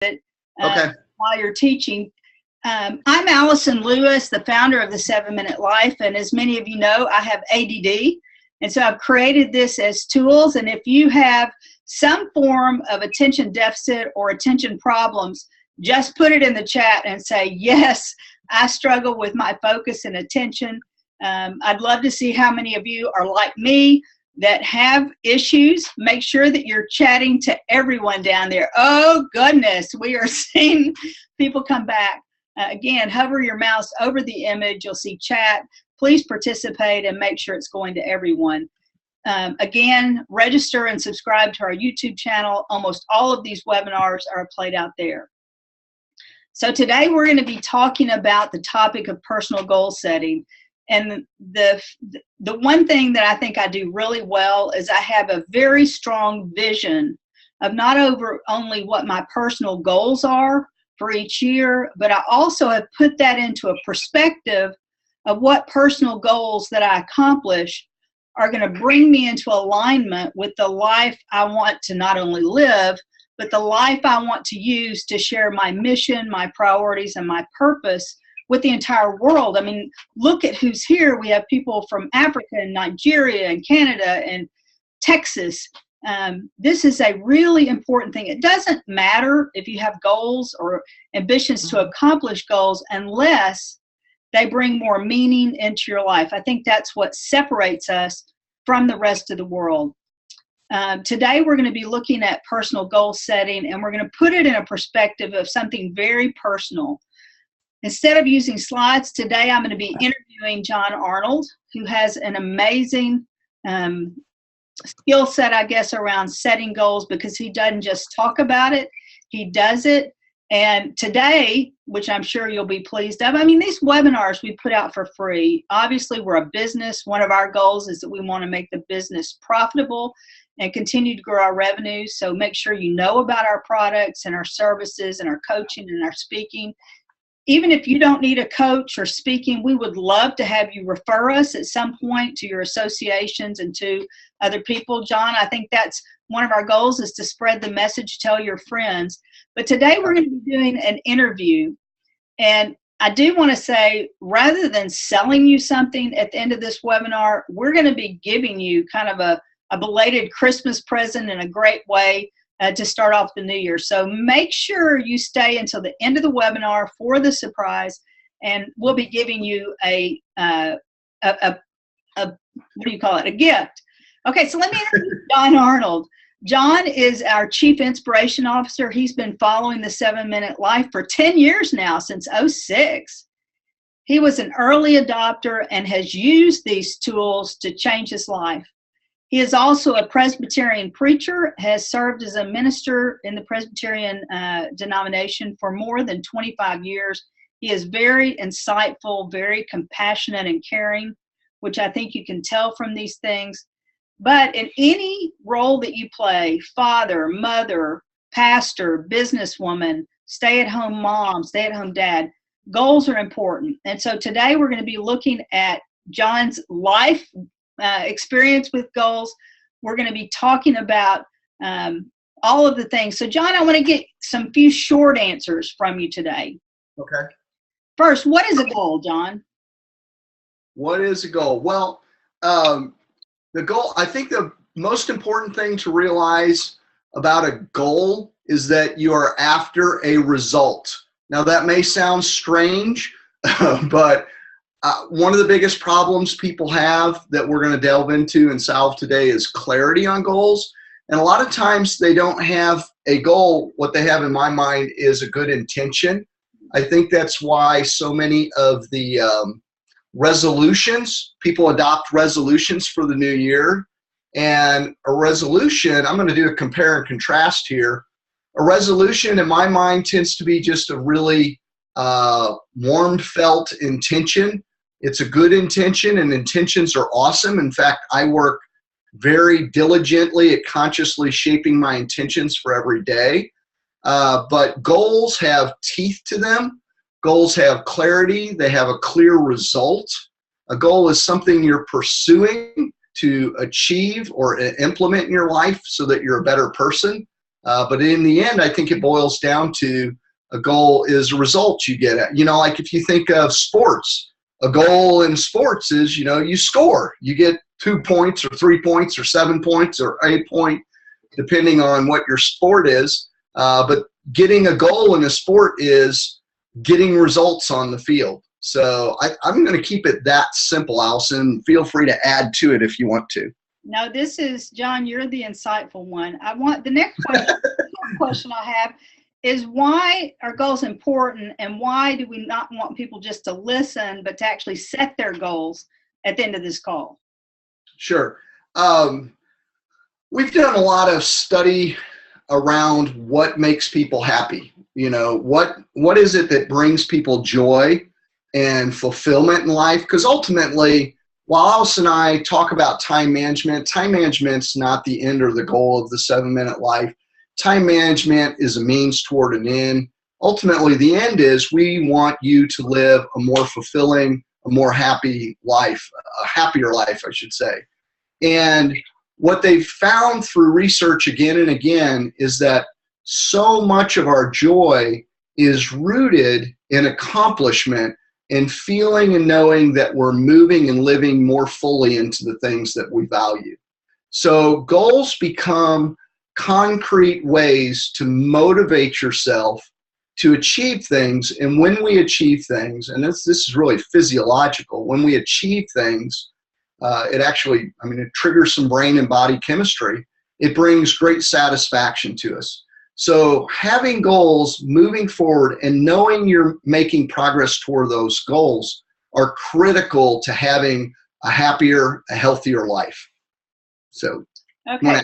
Okay. while you're teaching. I'm Allyson Lewis, the founder of the 7-Minute Life, and as many of you know, I have ADD, and so I've created this as tools, and if you have some form of attention deficit or attention problems, just put it in the chat and say, yes, I struggle with my focus and attention. I'd love to see how many of you are like me that have issues. Make sure that you're chatting to everyone down there. Oh, goodness, we are seeing people come back. Again, hover your mouse over the image. You'll see chat. Please participate and make sure it's going to everyone. Again, register and subscribe to our YouTube channel. Almost all of these webinars are played out there. So today we're going to be talking about the topic of personal goal setting. And the one thing that I think I do really well is I have a very strong vision of not only what my personal goals are for each year, but I also have put that into a perspective of what personal goals that I accomplish are going to bring me into alignment with the life I want to not only live, but the life I want to use to share my mission, my priorities, and my purpose with the entire world. I mean, look at who's here. We have people from Africa and Nigeria and Canada and Texas. This is a really important thing. It doesn't matter if you have goals or ambitions to accomplish goals unless they bring more meaning into your life. I think that's what separates us from the rest of the world. Today, we're going to be looking at personal goal setting, and we're going to put it in a perspective of something very personal. Instead of using slides, today I'm going to be interviewing John Arnold, who has an amazing skill set, I guess, around setting goals, because he doesn't just talk about it, he does it. And today, which I'm sure you'll be pleased of, I mean, these webinars we put out for free. Obviously, we're a business. One of our goals is that we want to make the business profitable and continue to grow our revenues. So make sure you know about our products and our services and our coaching and our speaking. Even if you don't need a coach or speaking, we would love to have you refer us at some point to your associations and to other people. John, I think that's one of our goals, is to spread the message, tell your friends. But today we're going to be doing an interview. And I do want to say, rather than selling you something at the end of this webinar, we're going to be giving you kind of a belated Christmas present in a great way to start off the new year. So make sure you stay until the end of the webinar for the surprise, and we'll be giving you a what do you call it? A gift. Okay, so let me introduce John Arnold. John is our Chief Inspiration Officer. He's been following the 7-Minute Life for 10 years now, since '06. He was an early adopter and has used these tools to change his life. He is also a Presbyterian preacher, has served as a minister in the Presbyterian denomination for more than 25 years. He is very insightful, very compassionate and caring, which I think you can tell from these things. But in any role that you play, father, mother, pastor, businesswoman, stay-at-home mom, stay-at-home dad, goals are important. And so today we're going to be looking at John's life experience with goals. We're going to be talking about all of the things. So John, I want to get some few short answers from you today. Okay. First, what is a goal, John? What is a goal? Well, the goal, I think the most important thing to realize about a goal is that you are after a result. Now that may sound strange, but one of the biggest problems people have that we're going to delve into and solve today is clarity on goals. And a lot of times they don't have a goal. What they have in my mind is a good intention. I think that's why so many of the resolutions, people adopt resolutions for the new year. And a resolution, I'm going to do a compare and contrast here. A resolution in my mind tends to be just a really warm felt intention. It's a good intention, and intentions are awesome. In fact, I work very diligently at consciously shaping my intentions for every day. But goals have teeth to them. Goals have clarity. They have a clear result. A goal is something you're pursuing to achieve or implement in your life so that you're a better person. But in the end, I think it boils down to a goal is a result you get at. Like if you think of sports, a goal in sports is, you score. You get 2 points or 3 points or 7 points or 8 point, depending on what your sport is. But getting a goal in a sport is getting results on the field. So I'm going to keep it that simple, Allyson. Feel free to add to it if you want to. No, this is, John, you're the insightful one. I want the next question I have is, why are goals important, and why do we not want people just to listen, but to actually set their goals at the end of this call? Sure. We've done a lot of study around what makes people happy. What is it that brings people joy and fulfillment in life? Because ultimately, while Allyson and I talk about time management's not the end or the goal of the 7-minute life. Time management is a means toward an end. Ultimately, the end is we want you to live a more fulfilling, a more happy life, a happier life, I should say. And what they've found through research again and again is that so much of our joy is rooted in accomplishment and feeling and knowing that we're moving and living more fully into the things that we value. So goals become concrete ways to motivate yourself to achieve things. And when we achieve things, and this is really physiological, when we achieve things, it triggers some brain and body chemistry. It brings great satisfaction to us. So having goals, moving forward, and knowing you're making progress toward those goals are critical to having a happier, a healthier life. So okay.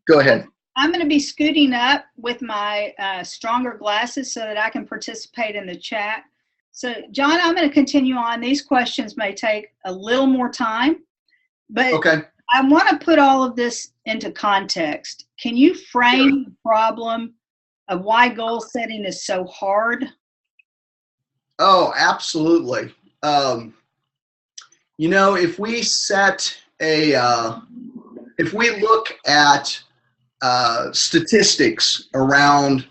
Go ahead. I'm going to be scooting up with my stronger glasses so that I can participate in the chat. So, John, I'm going to continue on. These questions may take a little more time, but okay. I want to put all of this into context. Can you frame the problem of why goal setting is so hard? Oh, absolutely. If we set if we look at statistics around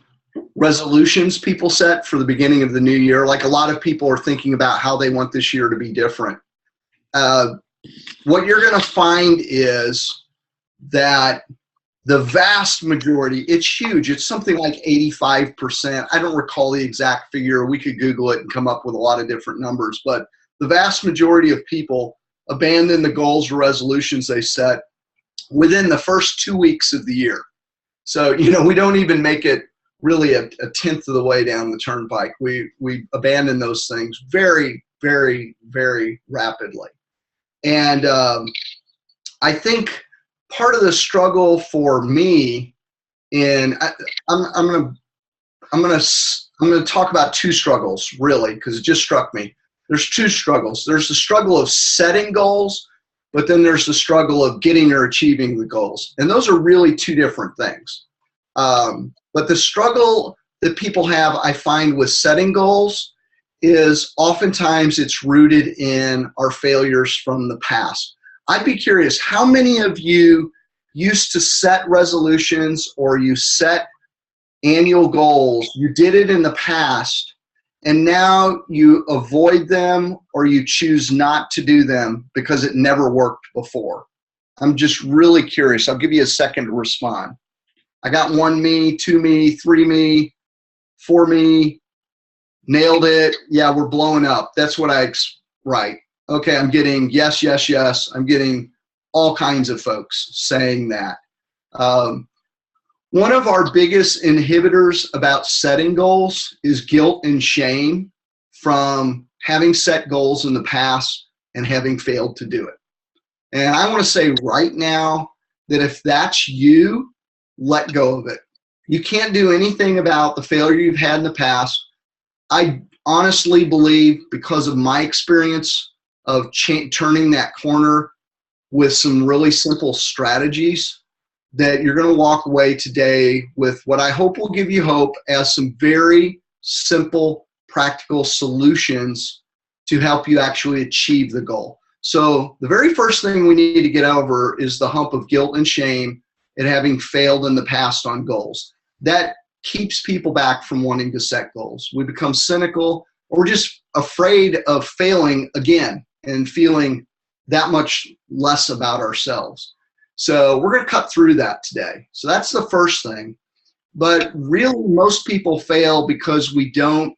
resolutions people set for the beginning of the new year, like a lot of people are thinking about how they want this year to be different. What you're going to find is that the vast majority, it's huge. It's something like 85%. I don't recall the exact figure. We could Google it and come up with a lot of different numbers. But the vast majority of people abandon the goals or resolutions they set within the first 2 weeks of the year. So, we don't even make it really a tenth of the way down the turnpike. We abandon those things very, very, very rapidly. And I think part of the struggle for me, and I'm gonna talk about two struggles really, because it just struck me. There's two struggles. There's the struggle of setting goals, but then there's the struggle of getting or achieving the goals, and those are really two different things. But the struggle that people have, I find, with setting goals is oftentimes it's rooted in our failures from the past. I'd be curious, how many of you used to set resolutions or you set annual goals, you did it in the past, and now you avoid them or you choose not to do them because it never worked before? I'm just really curious. I'll give you a second to respond. I got 1 me, 2 me, 3 me, 4 me, nailed it. Yeah, we're blowing up. That's what right. Okay, I'm getting yes, yes, yes. I'm getting all kinds of folks saying that. One of our biggest inhibitors about setting goals is guilt and shame from having set goals in the past and having failed to do it. And I want to say right now that if that's you, let go of it. You can't do anything about the failure you've had in the past. I honestly believe, because of my experience of turning that corner with some really simple strategies, that you're going to walk away today with what I hope will give you hope as some very simple, practical solutions to help you actually achieve the goal. So the very first thing we need to get over is the hump of guilt and shame at having failed in the past on goals. That keeps people back from wanting to set goals. We become cynical, or we're just afraid of failing again and feeling that much less about ourselves. So we're going to cut through that today. So that's the first thing. But really, most people fail because we don't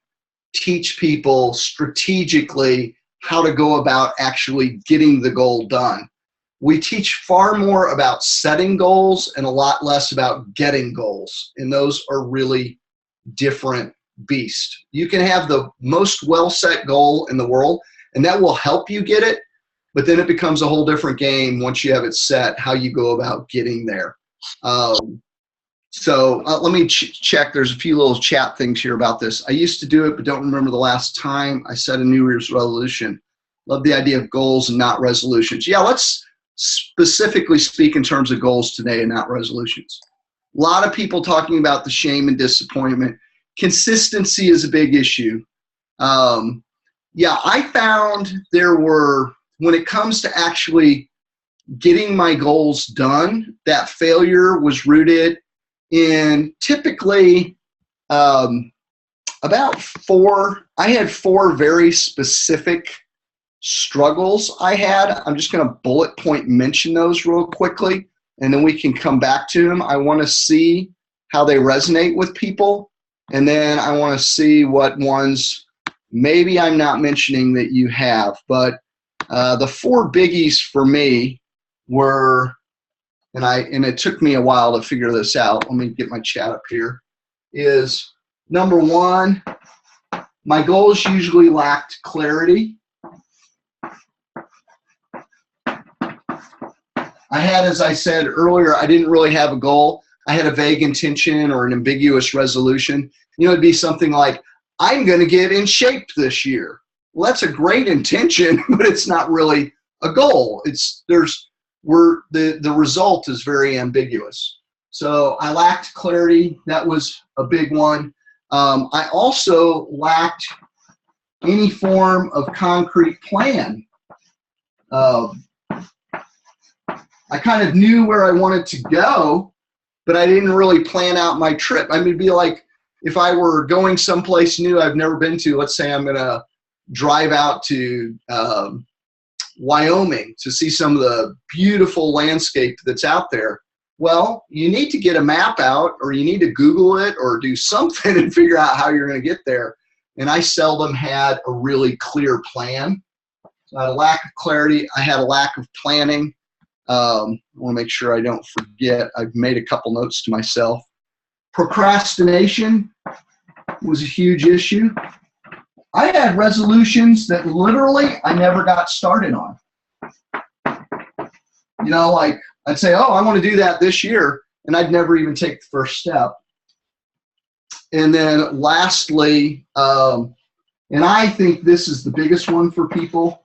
teach people strategically how to go about actually getting the goal done. We teach far more about setting goals and a lot less about getting goals. And those are really different beasts. You can have the most well-set goal in the world, and that will help you get it. But then it becomes a whole different game once you have it set, how you go about getting there. So let me check. There's a few little chat things here about this. I used to do it, but don't remember the last time I set a New Year's resolution. Love the idea of goals and not resolutions. Yeah, let's specifically speak in terms of goals today and not resolutions. A lot of people talking about the shame and disappointment. Consistency is a big issue. Yeah, I found there were, when it comes to actually getting my goals done, that failure was rooted in typically about I had four very specific struggles I had. I'm just going to bullet point mention those real quickly, and then we can come back to them. I want to see how they resonate with people, and then I want to see what ones maybe I'm not mentioning that you have. But the four biggies for me were, and it took me a while to figure this out. Let me get my chat up here. Is number one, my goals usually lacked clarity. I had, as I said earlier, I didn't really have a goal. I had a vague intention or an ambiguous resolution. You know, it'd be something like, I'm going to get in shape this year. Well, that's a great intention, but it's not really a goal. The result is very ambiguous. So I lacked clarity. That was a big one. I also lacked any form of concrete plan. I kind of knew where I wanted to go, but I didn't really plan out my trip. I mean, it'd be like if I were going someplace new I've never been to. Let's say I'm going to drive out to Wyoming to see some of the beautiful landscape that's out there. Well, you need to get a map out, or you need to Google it or do something and figure out how you're going to get there. And I seldom had a really clear plan. So I had a lack of clarity. I had a lack of planning. I want to make sure I don't forget. I've made a couple notes to myself. Procrastination was a huge issue. I had resolutions that literally I never got started on. You know, like I'd say, oh, I want to do that this year, and I'd never even take the first step. And then lastly, and I think this is the biggest one for people,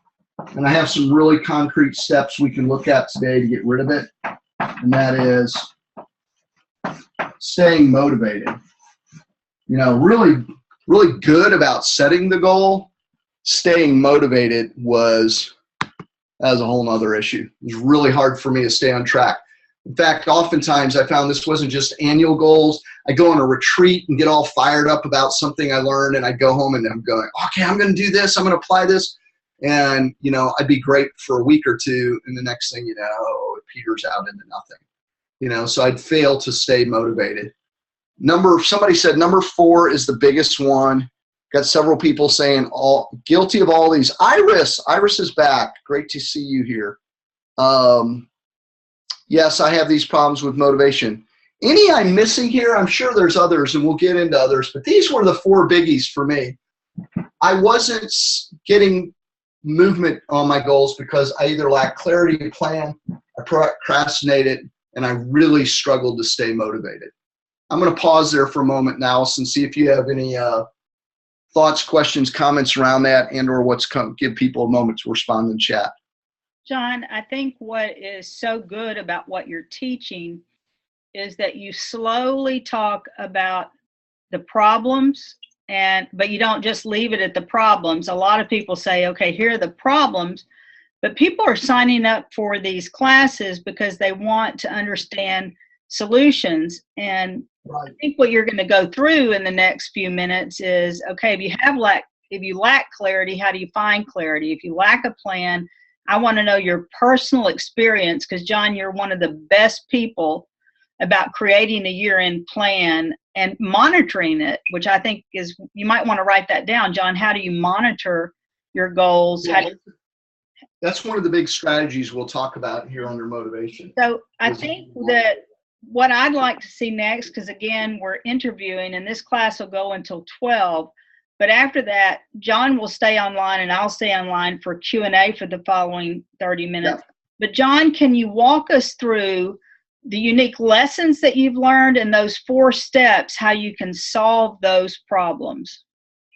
and I have some really concrete steps we can look at today to get rid of it, and that is staying motivated. You know, really good about setting the goal. Staying motivated was a whole nother issue. It was really hard for me to stay on track. In fact, oftentimes I found this wasn't just annual goals. I go on a retreat and get all fired up about something I learned, and I go home and I'm going, okay, I'm going to do this. I'm going to apply this. And, you know, I'd be great for a week or two, and the next thing you know, it peters out into nothing. You know, so I'd fail to stay motivated. Somebody said number 4 is the biggest one. Got several people saying guilty of all these. Iris is back. Great to see you here. Yes, I have these problems with motivation. Any I'm missing here? I'm sure there's others, and we'll get into others, but these were the 4 biggies for me. I wasn't getting movement on my goals because I either lacked clarity of plan, I procrastinated, and I really struggled to stay motivated. I'm going to pause there for a moment now, Allyson, see if you have any thoughts, questions, comments around that, and or give people a moment to respond in chat. John, I think what is so good about what you're teaching is that you slowly talk about the problems, but you don't just leave it at the problems. A lot of people say, okay, here are the problems, but people are signing up for these classes because they want to understand solutions. And Right. I think what you're going to go through in the next few minutes is, okay, if you lack clarity, how do you find clarity? If you lack a plan, I want to know your personal experience, because John, you're one of the best people about creating a year-end plan and monitoring it, which I think is, you might want to write that down, John. How do you monitor your goals? Yeah, that's one of the big strategies we'll talk about here under motivation. So I think that what I'd like to see next, because again, we're interviewing and this class will go until 12, but after that, John will stay online and I'll stay online for Q&A for the following 30 minutes. Yeah. But John, can you walk us through the unique lessons that you've learned and those 4 steps, how you can solve those problems?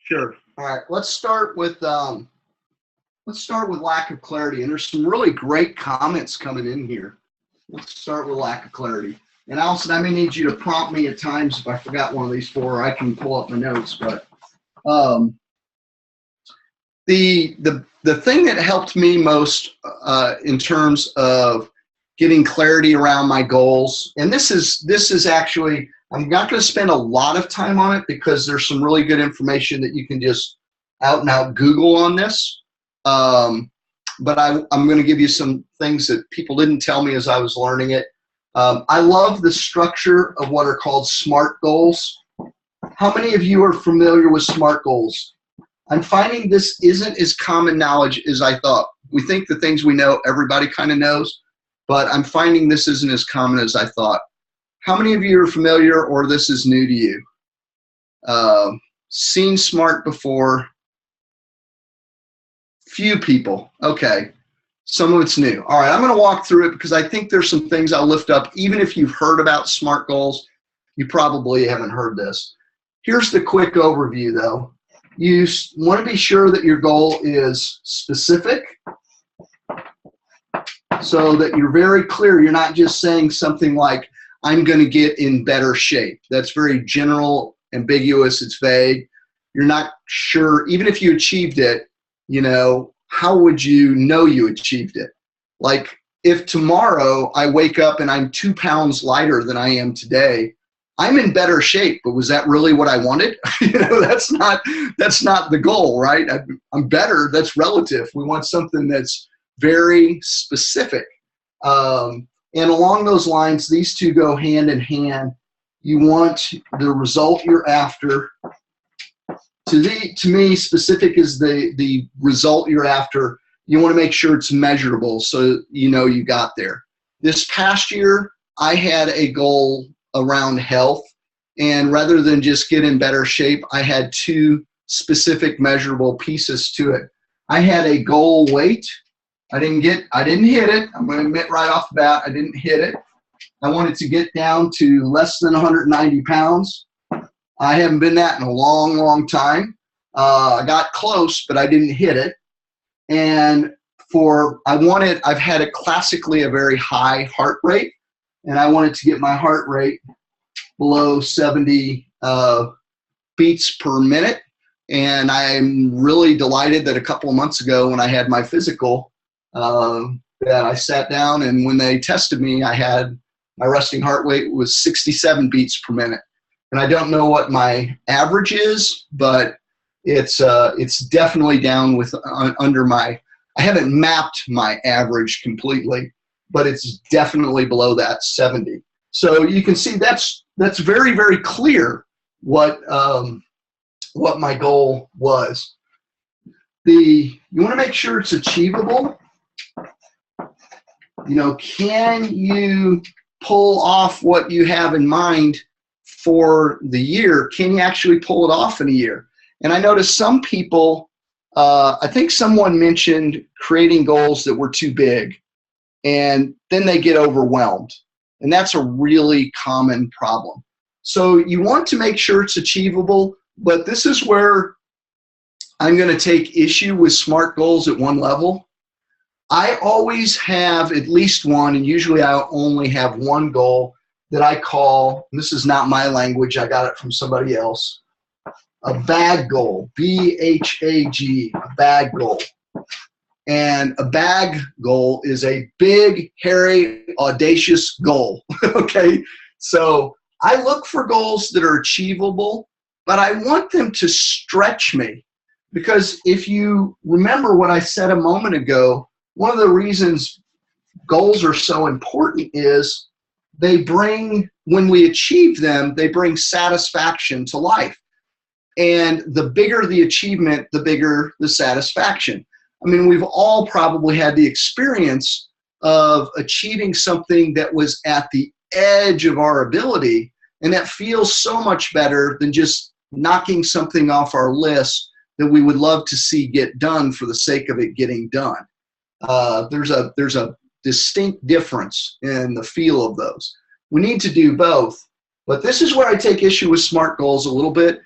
Sure. All right. Let's start with lack of clarity. And there's some really great comments coming in here. Let's start with lack of clarity. And Allyson, I may need you to prompt me at times if I forgot one of these 4. I can pull up my notes, but the thing that helped me most in terms of getting clarity around my goals, and this is actually, I'm not going to spend a lot of time on it because there's some really good information that you can just out and out Google on this. But I'm going to give you some things that people didn't tell me as I was learning it. I love the structure of what are called SMART goals. How many of you are familiar with SMART goals? I'm finding this isn't as common knowledge as I thought. We think the things we know, everybody kind of knows, but I'm finding this isn't as common as I thought. How many of you are familiar or this is new to you? Seen SMART before? Few people. Okay. Some of it's new. All right, I'm going to walk through it because I think there's some things I'll lift up. Even if you've heard about SMART goals, you probably haven't heard this. Here's the quick overview, though. You want to be sure that your goal is specific so that you're very clear. You're not just saying something like, I'm going to get in better shape. That's very general, ambiguous, it's vague. You're not sure, even if you achieved it, you know, how would you know you achieved it? Like if tomorrow I wake up and I'm 2 pounds lighter than I am today, I'm in better shape, but was that really what I wanted? You know, that's not the goal, right? I'm better, that's relative. We want something that's very specific. And along those lines, these two go hand in hand. You want the result you're after. To me, specific is the result you're after. You want to make sure it's measurable so you know you got there. This past year, I had a goal around health, and rather than just get in better shape, I had 2 specific measurable pieces to it. I had a goal weight. I didn't hit it. I'm going to admit right off the bat, I didn't hit it. I wanted to get down to less than 190 pounds. I haven't been that in a long, long time. I got close, but I didn't hit it. And I've had classically a very high heart rate, and I wanted to get my heart rate below 70 beats per minute. And I'm really delighted that a couple of months ago when I had my physical, that I sat down, and when they tested me, my resting heart rate was 67 beats per minute. And I don't know what my average is, but it's definitely down under my, I haven't mapped my average completely, but it's definitely below that 70. So you can see that's very, very clear what my goal was. You want to make sure it's achievable. You know, can you pull off what you have in mind for the year? Can you actually pull it off in a year? And I noticed some people, I think someone mentioned creating goals that were too big, and then they get overwhelmed. And that's a really common problem. So you want to make sure it's achievable, but this is where I'm going to take issue with SMART goals at one level. I always have at least one, and usually I only have one goal that I call, and this is not my language, I got it from somebody else, a bag goal, B-H-A-G, a bag goal. And a bag goal is a big, hairy, audacious goal, okay? So I look for goals that are achievable, but I want them to stretch me. Because if you remember what I said a moment ago, one of the reasons goals are so important is they bring, when we achieve them, they bring satisfaction to life. And the bigger the achievement, the bigger the satisfaction. I mean, we've all probably had the experience of achieving something that was at the edge of our ability, and that feels so much better than just knocking something off our list that we would love to see get done for the sake of it getting done. There's a distinct difference in the feel of those. We need to do both, but this is where I take issue with SMART goals a little bit.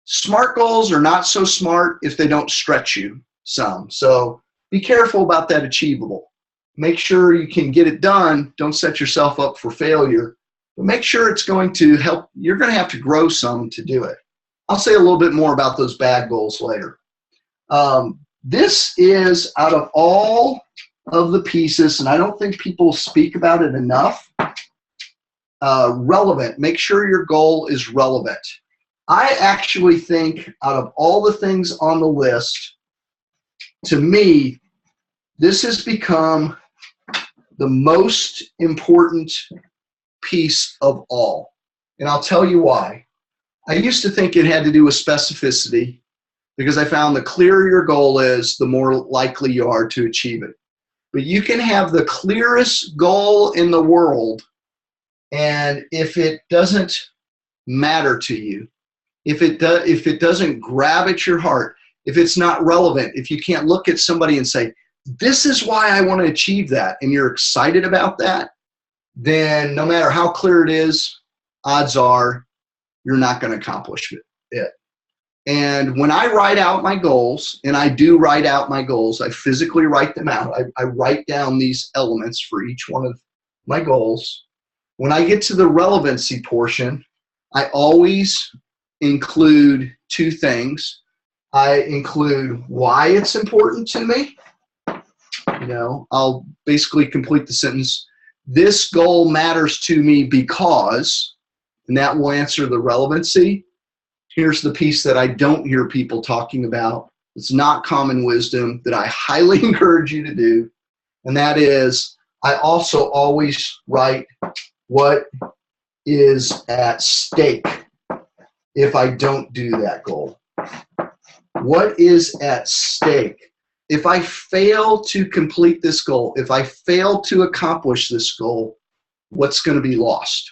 SMART goals are not so smart if they don't stretch you some. So be careful about that achievable. Make sure you can get it done. Don't set yourself up for failure, but make sure it's going to help. You're going to have to grow some to do it. I'll say a little bit more about those bad goals later. This is, out of all of the pieces, and I don't think people speak about it enough, relevant. Make sure your goal is relevant. I actually think out of all the things on the list, to me, this has become the most important piece of all. And I'll tell you why. I used to think it had to do with specificity, because I found the clearer your goal is, the more likely you are to achieve it. But you can have the clearest goal in the world, and if it doesn't matter to you, if it doesn't grab at your heart, if it's not relevant, if you can't look at somebody and say, this is why I want to achieve that, and you're excited about that, then no matter how clear it is, odds are you're not going to accomplish it. And when I write out my goals, and I do write out my goals, I physically write them out. I write down these elements for each one of my goals. When I get to the relevancy portion, I always include two things. I include why it's important to me. You know, I'll basically complete the sentence, this goal matters to me because, and that will answer the relevancy. Here's the piece that I don't hear people talking about. It's not common wisdom that I highly encourage you to do. And that is, I also always write what is at stake if I don't do that goal. What is at stake? If I fail to complete this goal, if I fail to accomplish this goal, what's going to be lost?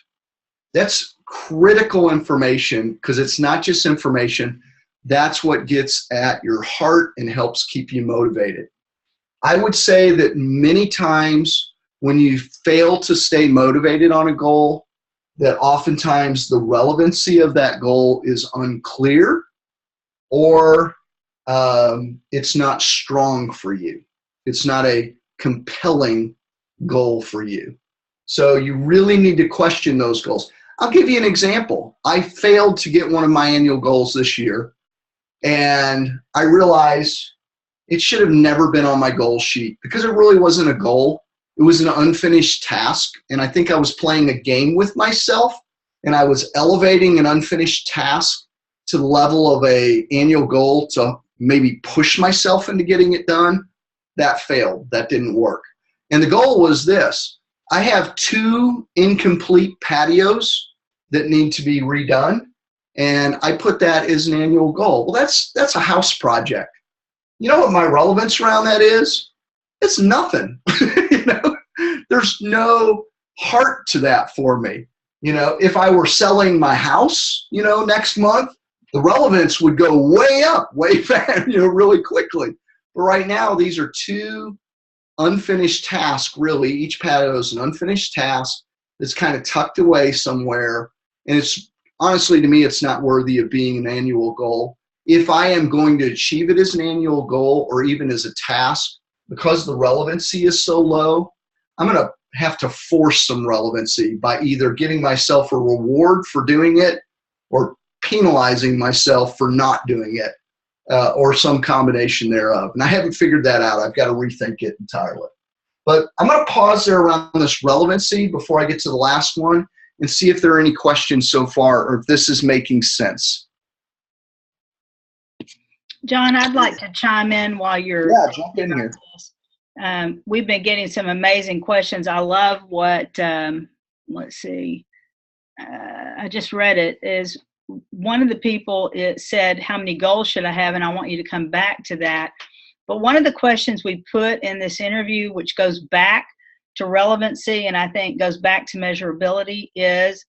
That's critical information, because it's not just information. That's what gets at your heart and helps keep you motivated. I would say that many times when you fail to stay motivated on a goal, that oftentimes the relevancy of that goal is unclear, or it's not strong for you. It's not a compelling goal for you. So you really need to question those goals. I'll give you an example. I failed to get one of my annual goals this year, and I realized it should have never been on my goal sheet, because it really wasn't a goal. It was an unfinished task, and I think I was playing a game with myself, and I was elevating an unfinished task to the level of an annual goal to maybe push myself into getting it done. That failed. That didn't work. And the goal was this. I have 2 incomplete patios that need to be redone, and I put that as an annual goal. Well, that's a house project. You know what my relevance around that is? It's nothing. You know, there's no heart to that for me. You know, if I were selling my house, you know, next month, the relevance would go way up, way fast, you know, really quickly. But right now, these are 2 unfinished tasks, really. Each patio is an unfinished task that's kind of tucked away somewhere. And it's honestly, to me, it's not worthy of being an annual goal. If I am going to achieve it as an annual goal or even as a task, because the relevancy is so low, I'm going to have to force some relevancy by either giving myself a reward for doing it or penalizing myself for not doing it, or some combination thereof. And I haven't figured that out. I've got to rethink it entirely. But I'm going to pause there around this relevancy before I get to the last one. and see if there are any questions so far or if this is making sense. John, I'd like to chime in while you're. Yeah, jump in here. We've been getting some amazing questions. I love what, let's see, I just read it, is one of the people, it said, how many goals should I have? And I want you to come back to that. But one of the questions we put in this interview, which goes back to relevancy and I think goes back to measurability, is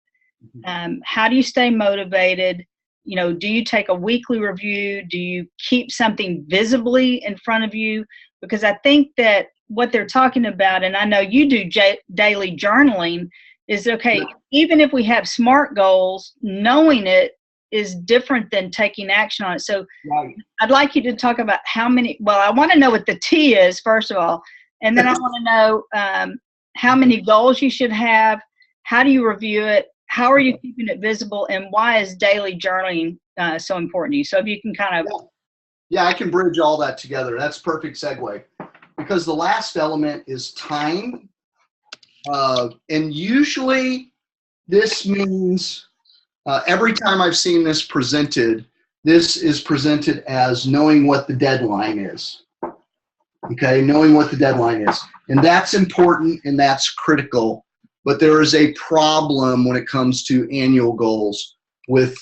how do you stay motivated? You know, do you take a weekly review? Do you keep something visibly in front of you? Because I think that what they're talking about, and I know you do daily journaling, is okay, even if we have SMART goals, knowing it is different than taking action on it. So I'd like you to talk about how many, well, I want to know what the T is, first of all, and then I want to know how many goals you should have, how do you review it, how are you keeping it visible, and why is daily journaling so important to you? So if you can kind of... Yeah, I can bridge all that together. That's perfect segue. Because the last element is time. And usually this means every time I've seen this presented, this is presented as knowing what the deadline is. Okay, knowing what the deadline is. And that's important and that's critical. But there is a problem when it comes to annual goals with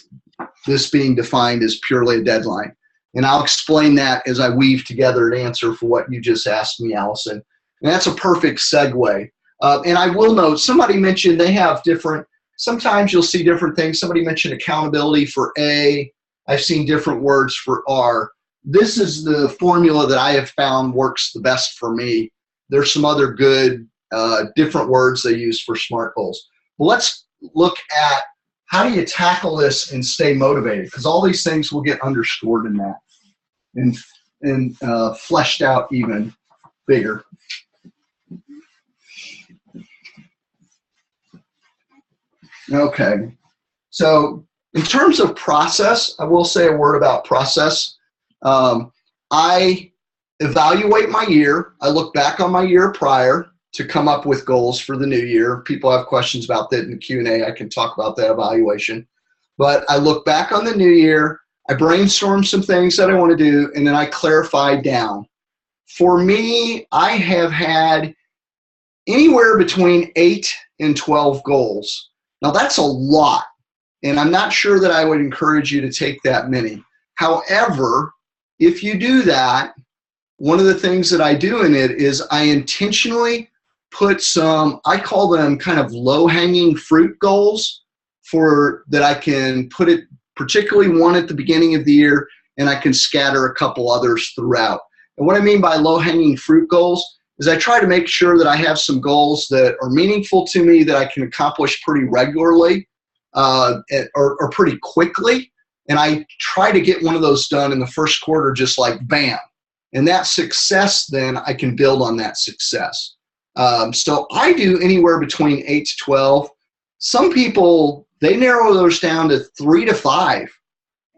this being defined as purely a deadline. And I'll explain that as I weave together an answer for what you just asked me, Allyson. And that's a perfect segue. And I will note, somebody mentioned they have different, sometimes you'll see different things. Somebody mentioned accountability for A. I've seen different words for R. This is the formula that I have found works the best for me. There's some other good different words they use for SMART goals. Well, let's look at how do you tackle this and stay motivated, because all these things will get underscored in that and fleshed out even bigger. Okay, so in terms of process, I will say a word about process. I evaluate my year. I look back on my year prior to come up with goals for the new year. People have questions about that in the Q&A. I can talk about that evaluation. But I look back on the new year, I brainstorm some things that I want to do, and then I clarify down. For me, I have had anywhere between 8 and 12 goals. Now that's a lot, and I'm not sure that I would encourage you to take that many. However, if you do that, one of the things that I do in it is I intentionally put some, I call them kind of low-hanging fruit goals for that I can put it, particularly one at the beginning of the year, and I can scatter a couple others throughout. And what I mean by low-hanging fruit goals is I try to make sure that I have some goals that are meaningful to me that I can accomplish pretty regularly or pretty quickly. And I try to get one of those done in the first quarter, just like bam. And that success, then I can build on that success. So I do anywhere between 8 to 12. Some people, they narrow those down to 3 to 5.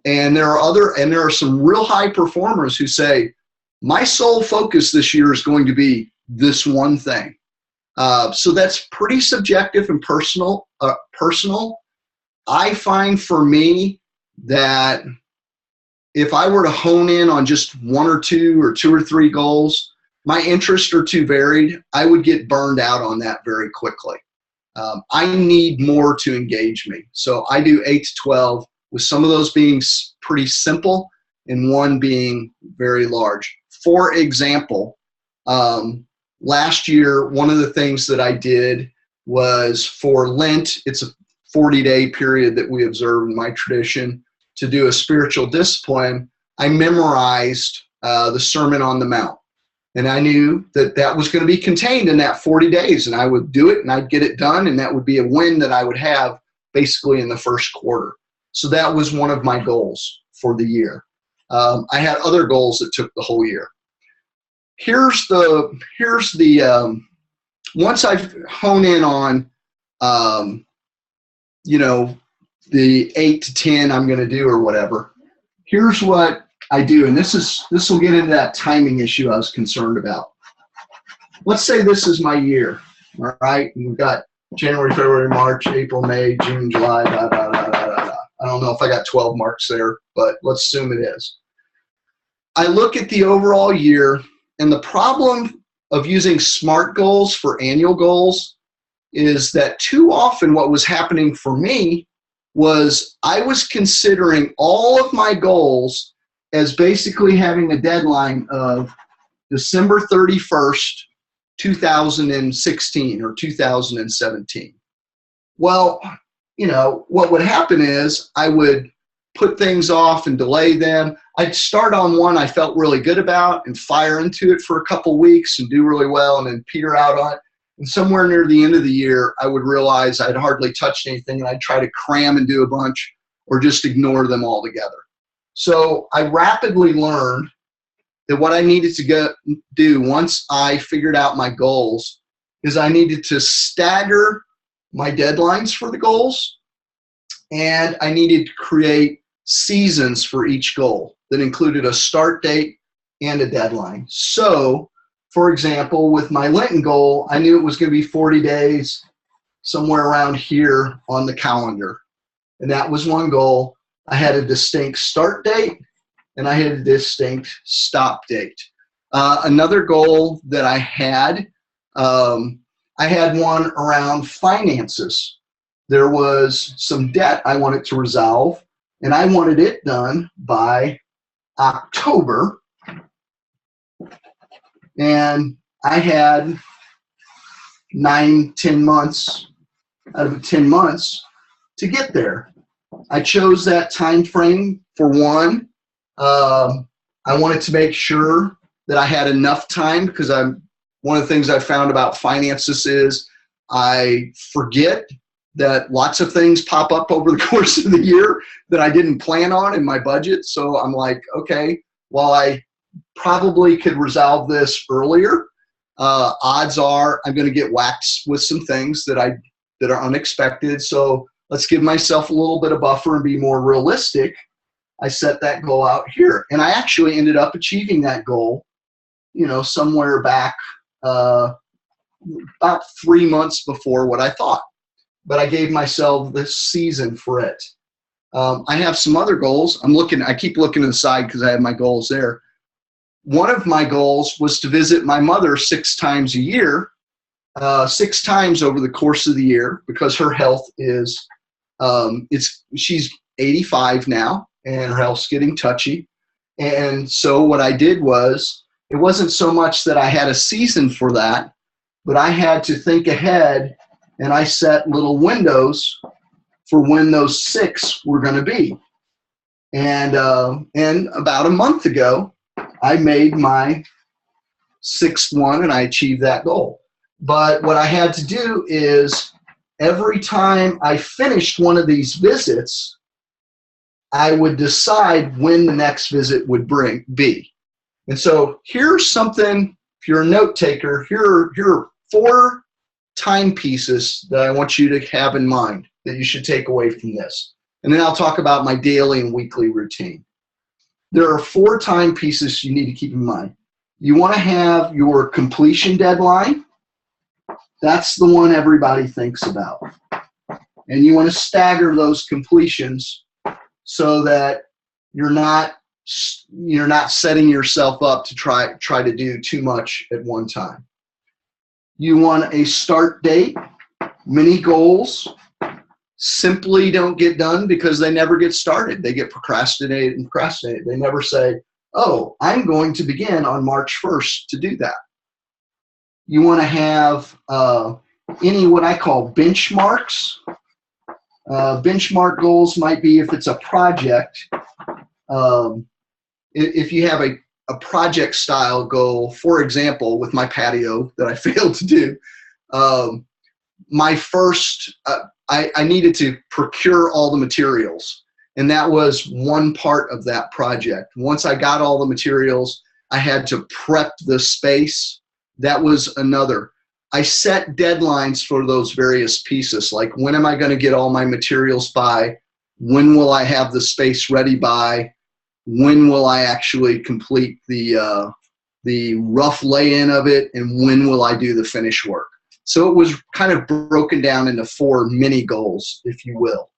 And there are some real high performers who say, my sole focus this year is going to be this one thing. So that's pretty subjective and personal. I find for me that if I were to hone in on just 1 or 2 or 2 or 3 goals, my interests are too varied. I would get burned out on that very quickly. I need more to engage me. So I do 8 to 12, with some of those being pretty simple and one being very large. For example, last year, one of the things that I did was for Lent, it's a 40-day period that we observe in my tradition, to do a spiritual discipline. I memorized the Sermon on the Mount. And I knew that that was going to be contained in that 40 days, and I would do it and I'd get it done, and that would be a win that I would have basically in the first quarter. So that was one of my goals for the year. I had other goals that took the whole year. Here's the once I've honed in on, the 8 to 10 I'm going to do or whatever, here's what I do, and this will get into that timing issue I was concerned about. Let's say this is my year, all right? And we've got January, February, March, April, May, June, July, da, da, da, da, da, da. I don't know if I got 12 marks there, but let's assume it is. I look at the overall year, and the problem of using SMART goals for annual goals is that too often what was happening for me was I was considering all of my goals as basically having a deadline of December 31st, 2016 or 2017. Well, you know, what would happen is I would put things off and delay them. I'd start on one I felt really good about and fire into it for a couple weeks and do really well and then peter out on it. And somewhere near the end of the year, I would realize I'd hardly touched anything and I'd try to cram and do a bunch or just ignore them altogether. So I rapidly learned that what I needed to do once I figured out my goals is I needed to stagger my deadlines for the goals, and I needed to create seasons for each goal that included a start date and a deadline. So, for example, with my Lenten goal, I knew it was going to be 40 days, somewhere around here on the calendar. And that was one goal. I had a distinct start date, and I had a distinct stop date. Another goal that I had one around finances. There was some debt I wanted to resolve, and I wanted it done by October. And I had 9-10 months out of 10 months to get there. I chose that time frame for one. I wanted to make sure that I had enough time, because one of the things I found about finances is I forget that lots of things pop up over the course of the year that I didn't plan on in my budget. So I'm like, okay, while I probably could resolve this earlier, odds are I'm going to get whacked with some things that are unexpected. So let's give myself a little bit of buffer and be more realistic. I set that goal out here, and I actually ended up achieving that goal, you know, somewhere back about 3 months before what I thought. But I gave myself this season for it. I have some other goals. I keep looking to the side because I have my goals there. One of my goals was to visit my mother 6 times a year, 6 times over the course of the year, because her health is, she's 85 now, and her health's getting touchy. And so what I did was, it wasn't so much that I had a season for that, but I had to think ahead, and I set little windows for when those 6 were going to be. And about a month ago, I made my 6th one, and I achieved that goal. But what I had to do is, every time I finished one of these visits, I would decide when the next visit would be. And so here's something, if you're a note taker, here are 4 timepieces that I want you to have in mind that you should take away from this. And then I'll talk about my daily and weekly routine. There are 4 timepieces you need to keep in mind. You want to have your completion deadline. That's the one everybody thinks about. And you want to stagger those completions so that you're not setting yourself up to try to do too much at one time. You want a start date. Many goals simply don't get done because they never get started. They get procrastinated and procrastinated. They never say, oh, I'm going to begin on March 1st to do that. You want to have any what I call benchmarks. Benchmark goals might be if it's a project. If you have a project style goal, for example, with my patio that I failed to do, my first, I needed to procure all the materials, and that was one part of that project. Once I got all the materials, I had to prep the space. That was another. I set deadlines for those various pieces, like when am I going to get all my materials by? When will I have the space ready by? When will I actually complete the rough lay-in of it, and when will I do the finish work? So it was kind of broken down into 4 mini goals, if you will.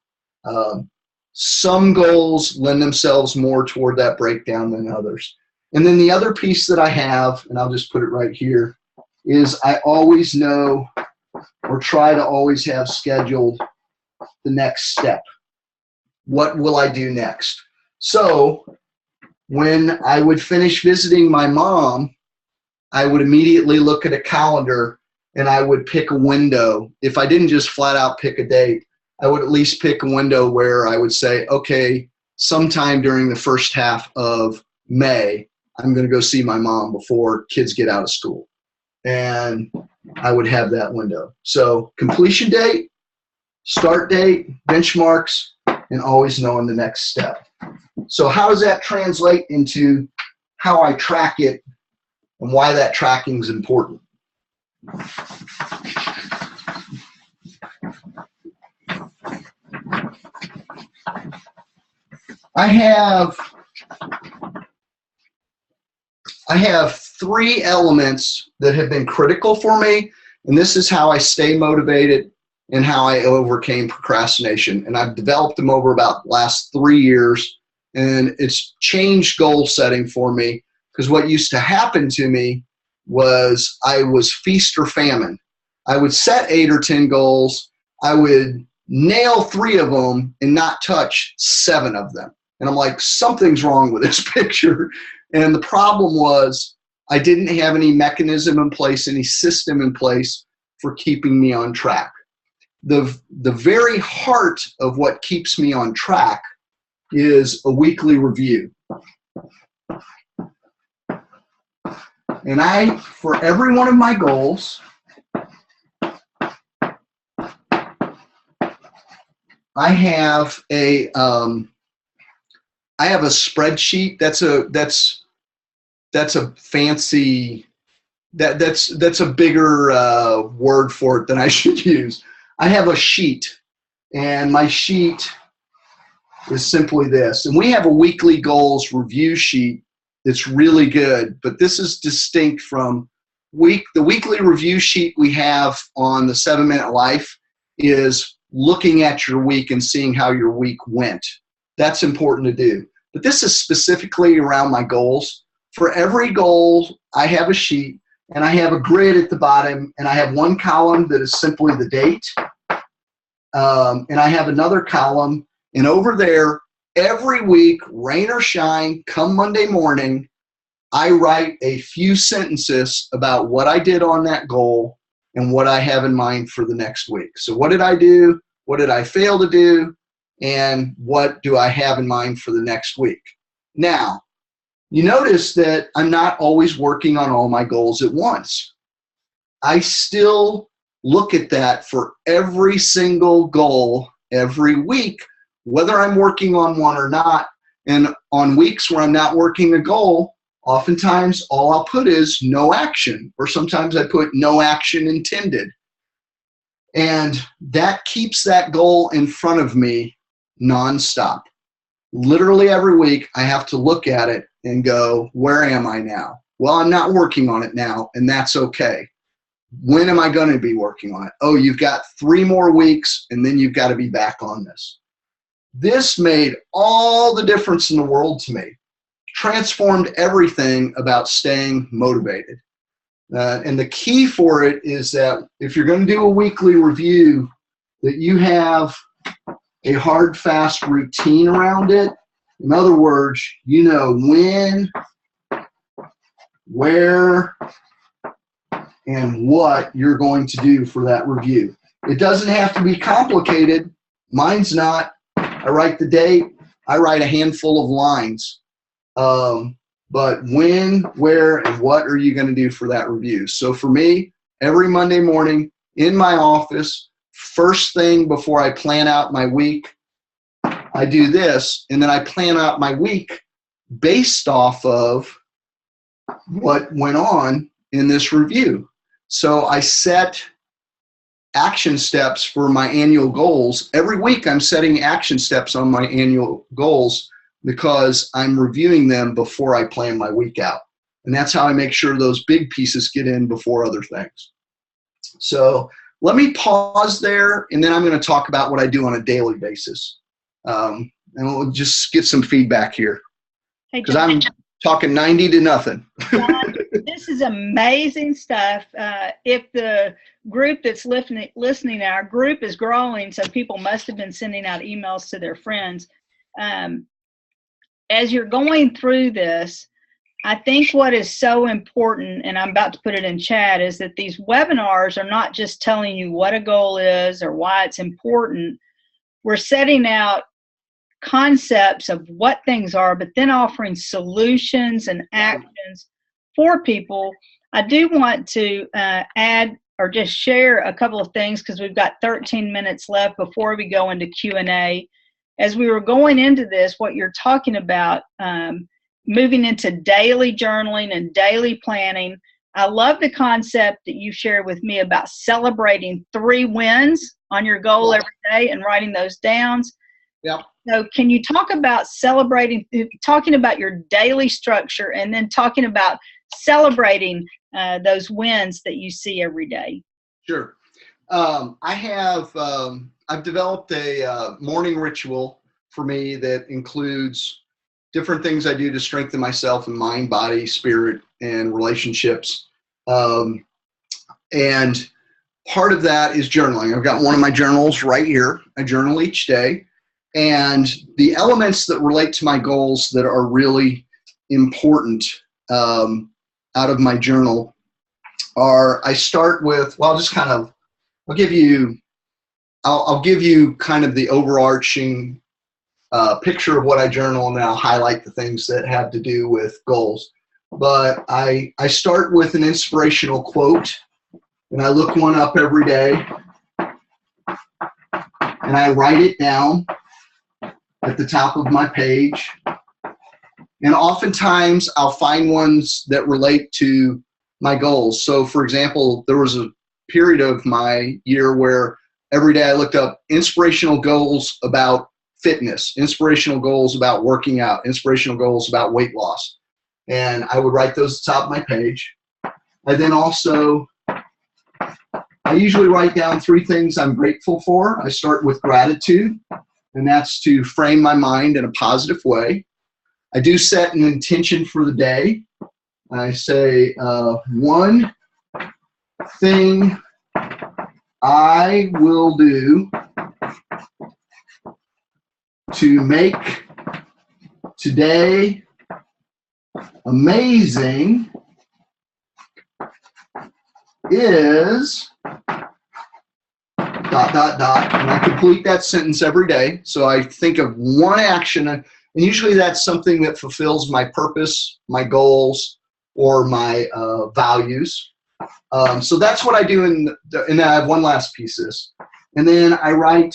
Some goals lend themselves more toward that breakdown than others. And then the other piece that I have, and I'll just put it right here, is I always know, or try to always have scheduled, the next step. What will I do next? So when I would finish visiting my mom, I would immediately look at a calendar and I would pick a window. If I didn't just flat out pick a date, I would at least pick a window where I would say, okay, sometime during the first half of May, I'm going to go see my mom before kids get out of school. And I would have that window. So completion date, start date, benchmarks, and always knowing the next step. So how does that translate into how I track it and why that tracking is important? I have 3 elements that have been critical for me, and this is how I stay motivated and how I overcame procrastination. And I've developed them over about the last 3 years, and it's changed goal setting for me, because what used to happen to me was I was feast or famine. I would set 8 or 10 goals. I would nail 3 of them and not touch 7 of them. And I'm like, something's wrong with this picture. And the problem was I didn't have any mechanism in place, any system in place for keeping me on track. The very heart of what keeps me on track is a weekly review. And for every one of my goals, I have a spreadsheet. That's a fancy, that's a bigger word for it than I should use. I have a sheet, and my sheet is simply this. And we have a weekly goals review sheet that's really good, but this is distinct from the weekly review sheet we have on the 7-Minute Life is looking at your week and seeing how your week went. That's important to do. But this is specifically around my goals. For every goal, I have a sheet, and I have a grid at the bottom, and I have one column that is simply the date, and I have another column, and over there, every week, rain or shine, come Monday morning, I write a few sentences about what I did on that goal and what I have in mind for the next week. So what did I do? What did I fail to do? And what do I have in mind for the next week? Now, you notice that I'm not always working on all my goals at once. I still look at that for every single goal every week, whether I'm working on one or not. And on weeks where I'm not working a goal, oftentimes all I'll put is no action, or sometimes I put no action intended. And that keeps that goal in front of me nonstop. Literally every week, I have to look at it and go, where am I now? Well, I'm not working on it now, and that's okay. When am I going to be working on it? Oh, you've got 3 more weeks, and then you've got to be back on this. This made all the difference in the world to me. Transformed everything about staying motivated. And the key for it is that if you're going to do a weekly review, that you have a hard, fast routine around it. In other words, you know when, where, and what you're going to do for that review. It doesn't have to be complicated. Mine's not. I write the date. I write a handful of lines. But when, where, and what are you going to do for that review? So for me, every Monday morning in my office, first thing before I plan out my week, I do this, and then I plan out my week based off of what went on in this review. So I set action steps for my annual goals. Every week I'm setting action steps on my annual goals because I'm reviewing them before I plan my week out. And that's how I make sure those big pieces get in before other things. So let me pause there, and then I'm going to talk about what I do on a daily basis. And we'll just get some feedback here, because I'm talking 90 to nothing. This is amazing stuff. If the group that's listening, our group is growing, so people must have been sending out emails to their friends. As you're going through this, I think what is so important, and I'm about to put it in chat, is that these webinars are not just telling you what a goal is or why it's important. We're setting out concepts of what things are, but then offering solutions and actions for people. I do want to add or just share a couple of things, because we've got 13 minutes left before we go into Q&A. As we were going into this, what you're talking about, moving into daily journaling and daily planning, I love the concept that you shared with me about celebrating 3 wins on your goal every day and writing those down. Yeah. So can you talk about talking about your daily structure, and then talking about celebrating those wins that you see every day? Sure. I've developed a morning ritual for me that includes different things I do to strengthen myself in mind, body, spirit, and relationships. And part of that is journaling. I've got one of my journals right here. I journal each day. And the elements that relate to my goals that are really important out of my journal are, I start with, well, I'll give you kind of the overarching picture of what I journal, and then I'll highlight the things that have to do with goals. But I start with an inspirational quote, and I look one up every day, and I write it down at the top of my page. And oftentimes I'll find ones that relate to my goals. So for example, there was a period of my year where every day I looked up inspirational goals about fitness, inspirational goals about working out, inspirational goals about weight loss. And I would write those at the top of my page. I usually write down 3 things I'm grateful for. I start with gratitude, and that's to frame my mind in a positive way. I do set an intention for the day. I say, one thing I will do to make today amazing is ... And I complete that sentence every day. So I think of one action, and usually that's something that fulfills my purpose, my goals, or my values. So that's what I do, and then I have one last piece of this. And then I write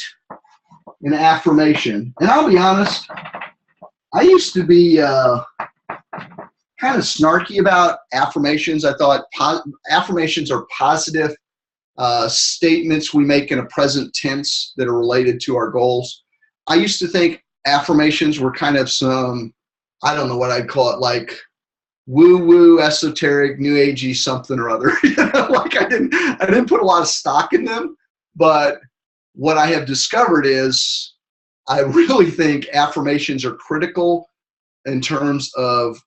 an affirmation. And I'll be honest, I used to be kind of snarky about affirmations. I thought affirmations are positive statements we make in a present tense that are related to our goals. I used to think affirmations were kind of some, I don't know what I'd call it, like woo-woo, esoteric, new agey something or other. Like I didn't put a lot of stock in them. But what I have discovered is I really think affirmations are critical in terms of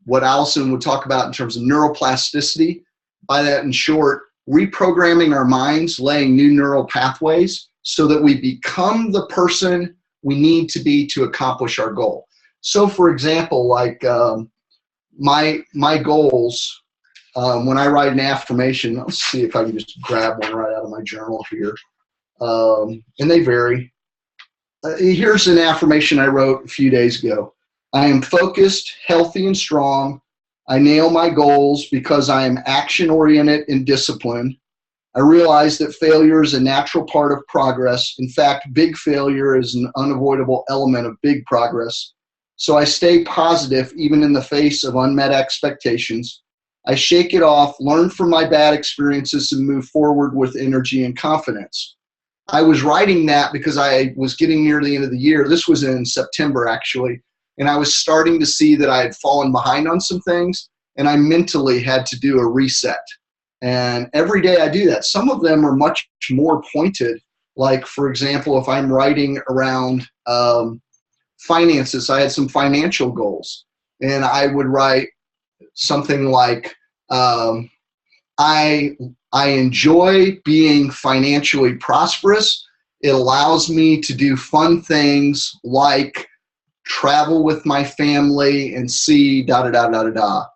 what Allyson would talk about in terms of neuroplasticity. By that, in short, reprogramming our minds, laying new neural pathways so that we become the person we need to be to accomplish our goal. So for example, like my goals, when I write an affirmation, let's see if I can just grab one right out of my journal here. And they vary. Here's an affirmation I wrote a few days ago. I am focused, healthy, and strong. I nail my goals because I am action-oriented and disciplined. I realize that failure is a natural part of progress. In fact, big failure is an unavoidable element of big progress. So I stay positive even in the face of unmet expectations. I shake it off, learn from my bad experiences, and move forward with energy and confidence. I was writing that because I was getting near the end of the year. This was in September, actually. And I was starting to see that I had fallen behind on some things, and I mentally had to do a reset. And every day I do that. Some of them are much more pointed. Like, for example, if I'm writing around finances, I had some financial goals. And I would write something like, I enjoy being financially prosperous. It allows me to do fun things like travel with my family and see da da da da da da.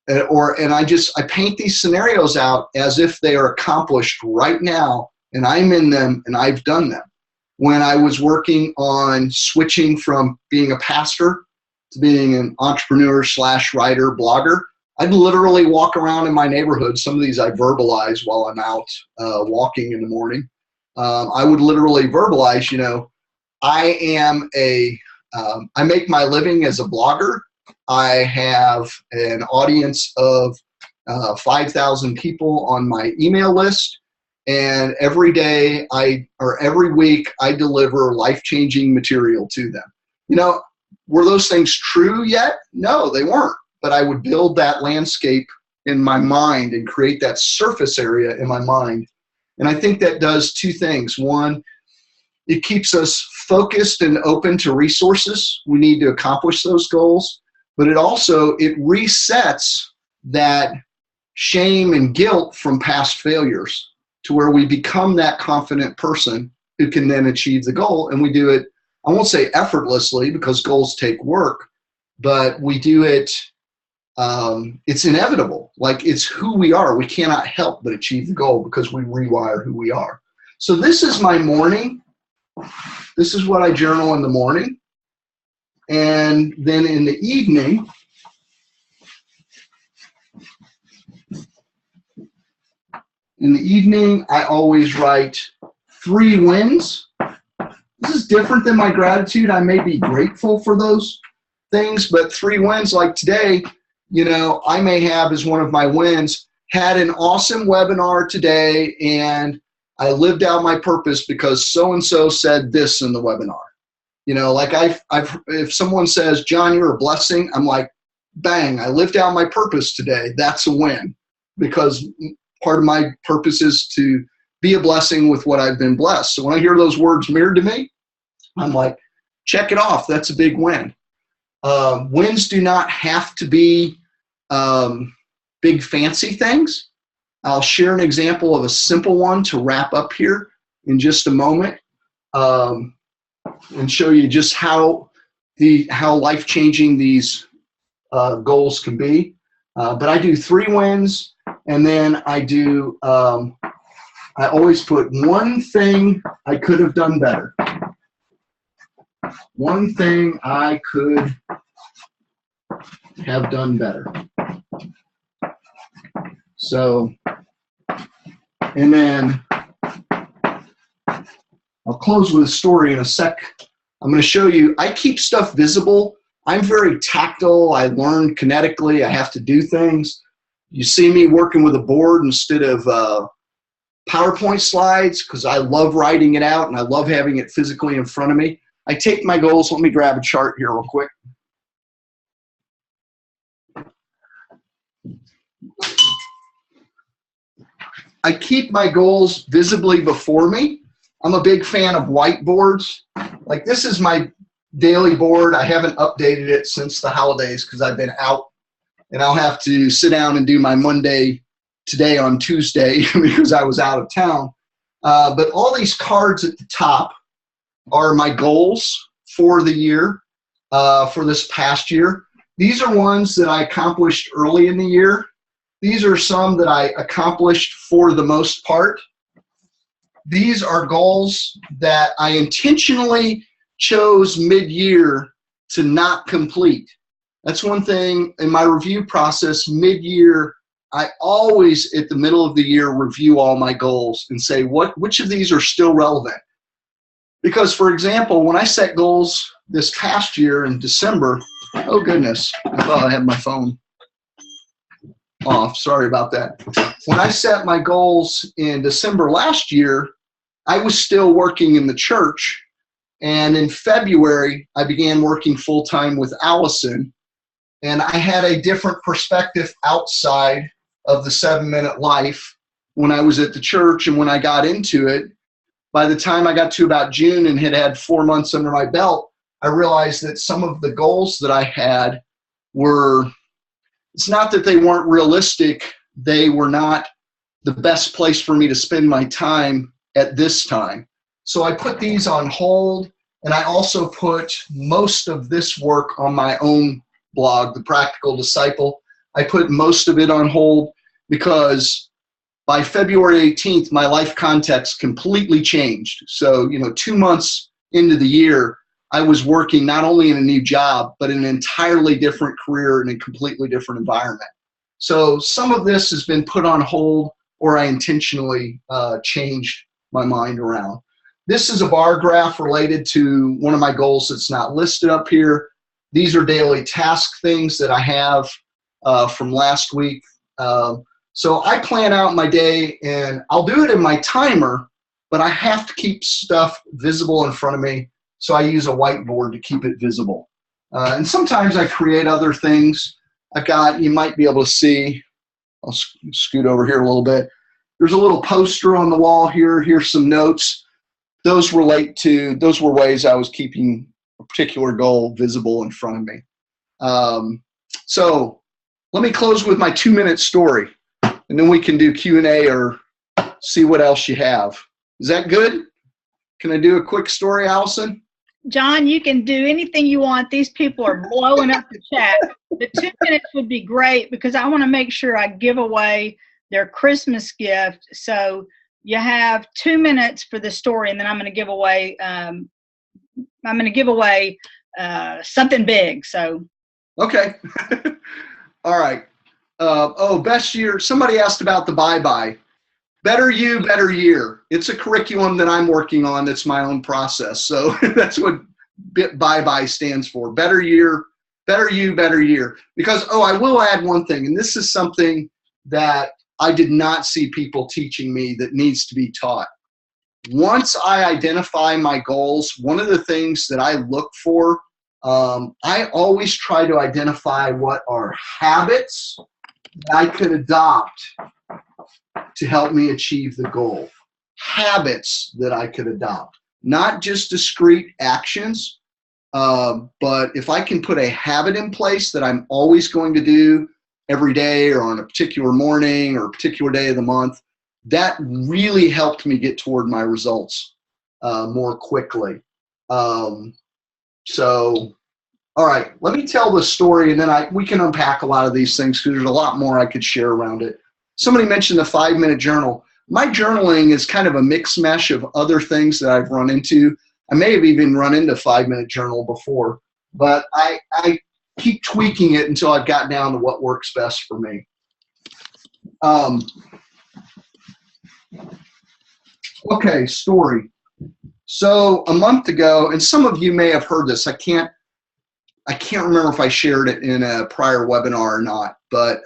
And I paint these scenarios out as if they are accomplished right now, and I'm in them and I've done them. When I was working on switching from being a pastor to being an entrepreneur / writer, blogger, I'd literally walk around in my neighborhood. Some of these I verbalize while I'm out walking in the morning. I would literally verbalize, I make my living as a blogger. I have an audience of 5,000 people on my email list. And every day every week I deliver life-changing material to them. Were those things true yet? No, they weren't. But I would build that landscape in my mind and create that surface area in my mind. And I think that does two things. One, it keeps us focused and open to resources we need to accomplish those goals. But it resets that shame and guilt from past failures to where we become that confident person who can then achieve the goal. And we do it, I won't say effortlessly because goals take work, but we do it, it's inevitable. Like, it's who we are. We cannot help but achieve the goal because we rewire who we are. So this is my morning. This is what I journal in the morning. And then in the evening, I always write 3 wins. This is different than my gratitude. I may be grateful for those things, but 3 wins like today, I may have as one of my wins, had an awesome webinar today and I lived out my purpose because so-and-so said this in the webinar. If someone says, John, you're a blessing, I'm like, bang, I lived out my purpose today. That's a win, because part of my purpose is to be a blessing with what I've been blessed. So when I hear those words mirrored to me, I'm like, check it off. That's a big win. Wins do not have to be big fancy things. I'll share an example of a simple one to wrap up here in just a moment, and show you just how life-changing these goals can be. But I do 3 wins, and then I always put one thing I could have done better. One thing I could have done better. So, and then I'll close with a story in a sec. I'm going to show you, I keep stuff visible. I'm very tactile. I learn kinetically. I have to do things. You see me working with a board instead of PowerPoint slides because I love writing it out and I love having it physically in front of me. I take my goals. Let me grab a chart here real quick. I keep my goals visibly before me. I'm a big fan of whiteboards. Like, this is my daily board. I haven't updated it since the holidays because I've been out, and I'll have to sit down and do my Monday today on Tuesday because I was out of town. But all these cards at the top are my goals for the year, for this past year. These are ones that I accomplished early in the year. These are some that I accomplished for the most part. These are goals that I intentionally chose mid-year to not complete. That's one thing in my review process. Mid-year, I always, at the middle of the year, review all my goals and say, which of these are still relevant? Because, for example, when I set goals this past year in December, oh goodness, I thought I had my phone off. Sorry about that. When I set my goals in December last year, I was still working in the church. And in February, I began working full-time with Allyson. And I had a different perspective outside of the 7-Minute Life when I was at the church and when I got into it. By the time I got to about June and had had 4 months under my belt, I realized that some of the goals that I had were, it's not that they weren't realistic, they were not the best place for me to spend my time at this time. So I put these on hold, and I also put most of this work on my own blog, The Practical Disciple. I put most of it on hold because by February 18th, my life context completely changed. So, 2 months into the year, I was working not only in a new job, but in an entirely different career in a completely different environment. So some of this has been put on hold, or I intentionally changed my mind around. This is a bar graph related to one of my goals that's not listed up here. These are daily task things that I have from last week. So I plan out my day, and I'll do it in my timer, but I have to keep stuff visible in front of me. So I use a whiteboard to keep it visible. And sometimes I create other things. I've got, you might be able to see, I'll scoot over here a little bit. There's a little poster on the wall here. Here's some notes. Those were ways I was keeping a particular goal visible in front of me. So let me close with my 2-minute story, and then we can do Q&A or see what else you have. Is that good? Can I do a quick story, Allyson? John, you can do anything you want. These people are blowing up the chat. The 2 minutes would be great because I want to make sure I give away their Christmas gift. So you have 2 minutes for the story, and then I'm going to give away. Something big. So. Okay. All right. Best year. Somebody asked about the bye-bye. Better You, Better Year. It's a curriculum that I'm working on that's my own process. So that's what bye-bye stands for. Better Year, Better You, Better Year. Because, I will add one thing, and this is something that I did not see people teaching me that needs to be taught. Once I identify my goals, one of the things that I look for, I always try to identify what are habits that I could adopt to help me achieve the goal. Habits that I could adopt, not just discrete actions, but if I can put a habit in place that I'm always going to do every day or on a particular morning or a particular day of the month, that really helped me get toward my results more quickly. So, all right, let me tell the story, and then we can unpack a lot of these things because there's a lot more I could share around it. Somebody mentioned the 5-minute journal. My journaling is kind of a mix mesh of other things that I've run into. I may have even run into 5-minute journal before, but I keep tweaking it until I've got down to what works best for me. Okay, story. So a month ago, and some of you may have heard this. I can't remember if I shared it in a prior webinar or not, but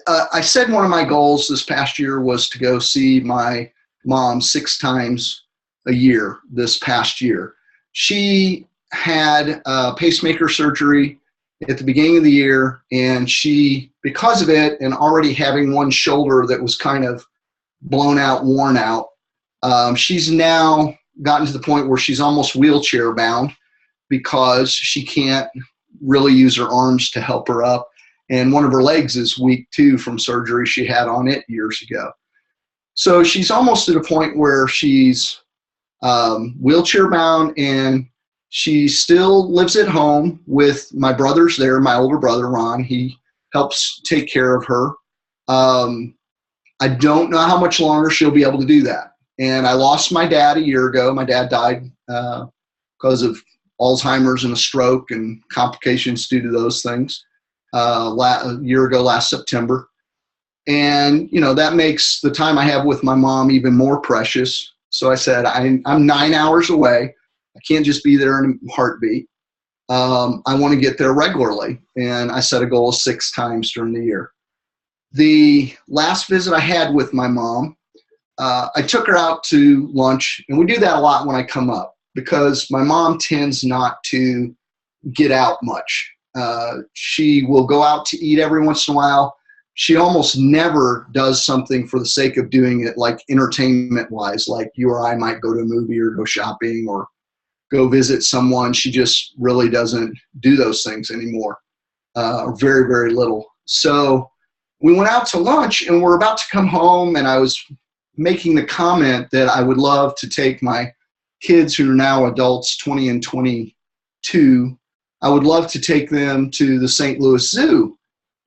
I said one of my goals this past year was to go see my mom 6 times a year this past year. She had pacemaker surgery at the beginning of the year, and she, because of it and already having one shoulder that was kind of blown out, worn out, she's now gotten to the point where she's almost wheelchair bound because she can't really use her arms to help her up. And one of her legs is weak too from surgery she had on it years ago. So she's almost at a point where she's wheelchair bound, and she still lives at home with my brothers there, my older brother, Ron. He helps take care of her. I don't know how much longer she'll be able to do that. And I lost my dad a year ago. My dad died because of Alzheimer's and a stroke and complications due to those things. A year ago, last September. And, that makes the time I have with my mom even more precious. So I said, I'm 9 hours away. I can't just be there in a heartbeat. I want to get there regularly. And I set a goal of 6 times during the year. The last visit I had with my mom, I took her out to lunch, and we do that a lot when I come up because my mom tends not to get out much. She will go out to eat every once in a while, she almost never does something for the sake of doing it, like entertainment wise, like you or I might go to a movie or go shopping or go visit someone. She just really doesn't do those things anymore, or very, very little. So we went out to lunch and we're about to come home, and I was making the comment that I would love to take my kids who are now adults, 20 and 22, I would love to take them to the St. Louis Zoo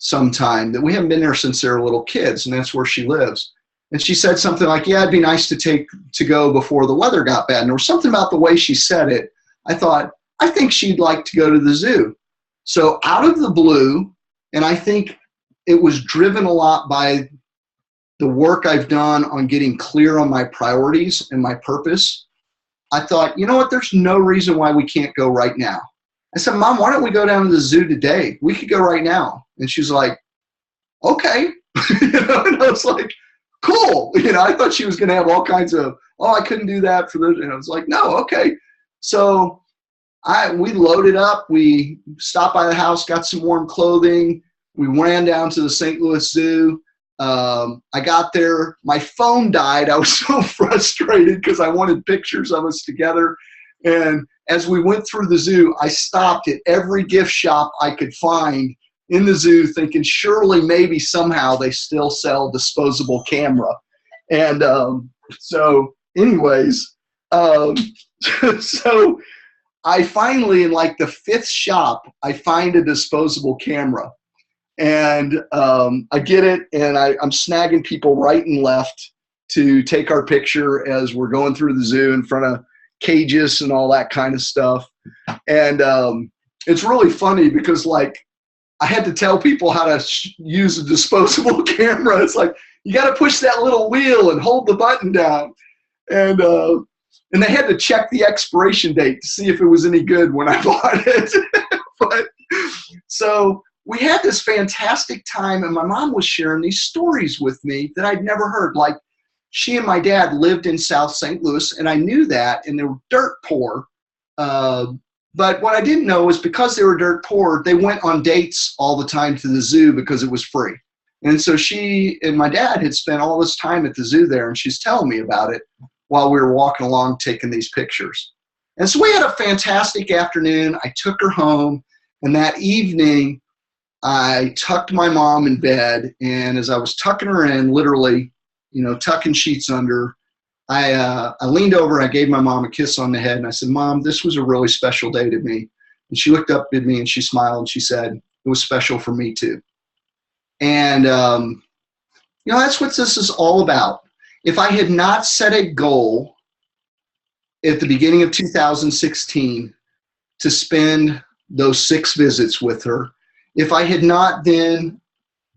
sometime, that we haven't been there since they were little kids, and that's where she lives. And she said something like, yeah, it'd be nice to go before the weather got bad. And there was something about the way she said it. I thought, I think she'd like to go to the zoo. So out of the blue, and I think it was driven a lot by the work I've done on getting clear on my priorities and my purpose, I thought, you know what, there's no reason why we can't go right now. I said, Mom, why don't we go down to the zoo today? We could go right now. And she's like, okay. And I was like, cool. I thought she was going to have all kinds of, oh, I couldn't do that for this. And I was like, no, okay. So we loaded up. We stopped by the house, got some warm clothing. We ran down to the St. Louis Zoo. I got there. My phone died. I was so frustrated because I wanted pictures of us together. And as we went through the zoo, I stopped at every gift shop I could find in the zoo thinking surely maybe somehow they still sell disposable camera. And so anyways, so I finally, in like the fifth shop, I find a disposable camera. And I get it, and I'm snagging people right and left to take our picture as we're going through the zoo in front of cages and all that kind of stuff. And it's really funny because, like, I had to tell people how to use a disposable camera. It's like, you got to push that little wheel and hold the button down. And they had to check the expiration date to see if it was any good when I bought it. But so we had this fantastic time, and my mom was sharing these stories with me that I'd never heard. Like, she and my dad lived in South St. Louis, and I knew that, and they were dirt poor. But what I didn't know was because they were dirt poor, they went on dates all the time to the zoo because it was free. And so she and my dad had spent all this time at the zoo there, and she's telling me about it while we were walking along taking these pictures. And so we had a fantastic afternoon. I took her home, and that evening I tucked my mom in bed, and as I was tucking her in, literally, tucking sheets under, I leaned over and I gave my mom a kiss on the head, and I said, Mom, this was a really special day to me. And she looked up at me and she smiled and she said, it was special for me too. And, that's what this is all about. If I had not set a goal at the beginning of 2016 to spend those 6 visits with her, if I had not then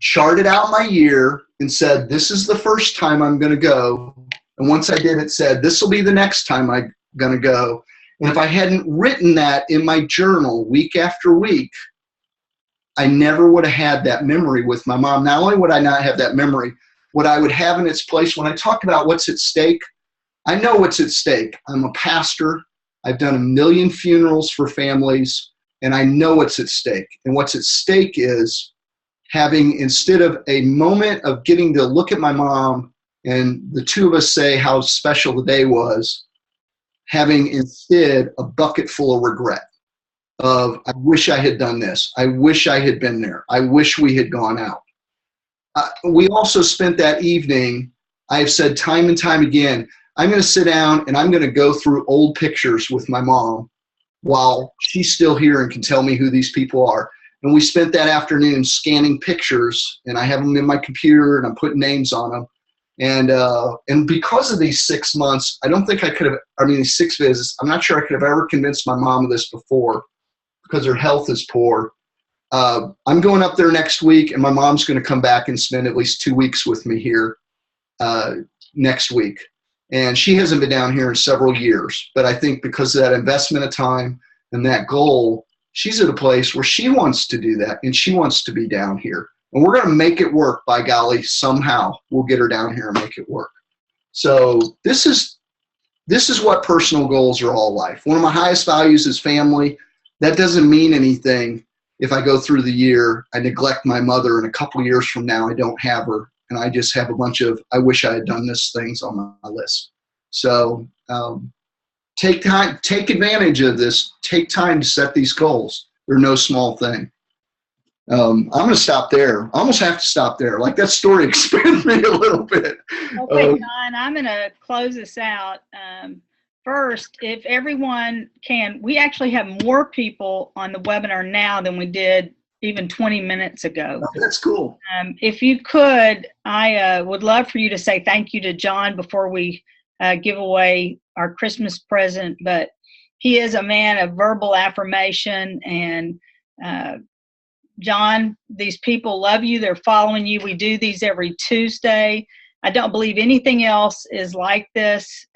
charted out my year and said, this is the first time I'm going to go, and once I did it, said, this will be the next time I'm going to go, and if I hadn't written that in my journal week after week, I never would have had that memory with my mom. Not only would I not have that memory, what I would have in its place, when I talk about what's at stake, I know what's at stake. I'm a pastor. I've done 1 million funerals for families, and I know what's at stake. And what's at stake is having, instead of a moment of getting to look at my mom and the two of us say how special the day was, having instead a bucket full of regret of, I wish I had done this. I wish I had been there. I wish we had gone out. We also spent that evening, I've said time and time again, I'm going to sit down and I'm going to go through old pictures with my mom while she's still here and can tell me who these people are. And we spent that afternoon scanning pictures, and I have them in my computer and I'm putting names on them. And because of these 6 months, I don't think I could have, these 6 visits, I'm not sure I could have ever convinced my mom of this before because her health is poor. I'm going up there next week, and my mom's going to come back and spend at least 2 weeks with me here next week. And she hasn't been down here in several years, but I think because of that investment of time and that goal, she's at a place where she wants to do that, and she wants to be down here. And we're going to make it work, by golly, somehow. We'll get her down here and make it work. So this is what personal goals are all like. One of my highest values is family. That doesn't mean anything if I go through the year, I neglect my mother, and a couple of years from now, I don't have her, and I just have a bunch of I wish I had done this things on my list. So take time, take advantage of this. Take time to set these goals. They're no small thing. I'm going to stop there. I almost have to stop there. Like, that story expanded me a little bit. Okay, John, I'm going to close this out. First, if everyone can, we actually have more people on the webinar now than we did even 20 minutes ago. Oh, that's cool. If you could, I would love for you to say thank you to John before we give away our Christmas present. But he is a man of verbal affirmation, and John, these people love you. They're following you. We do these every Tuesday. I don't believe anything else is like this.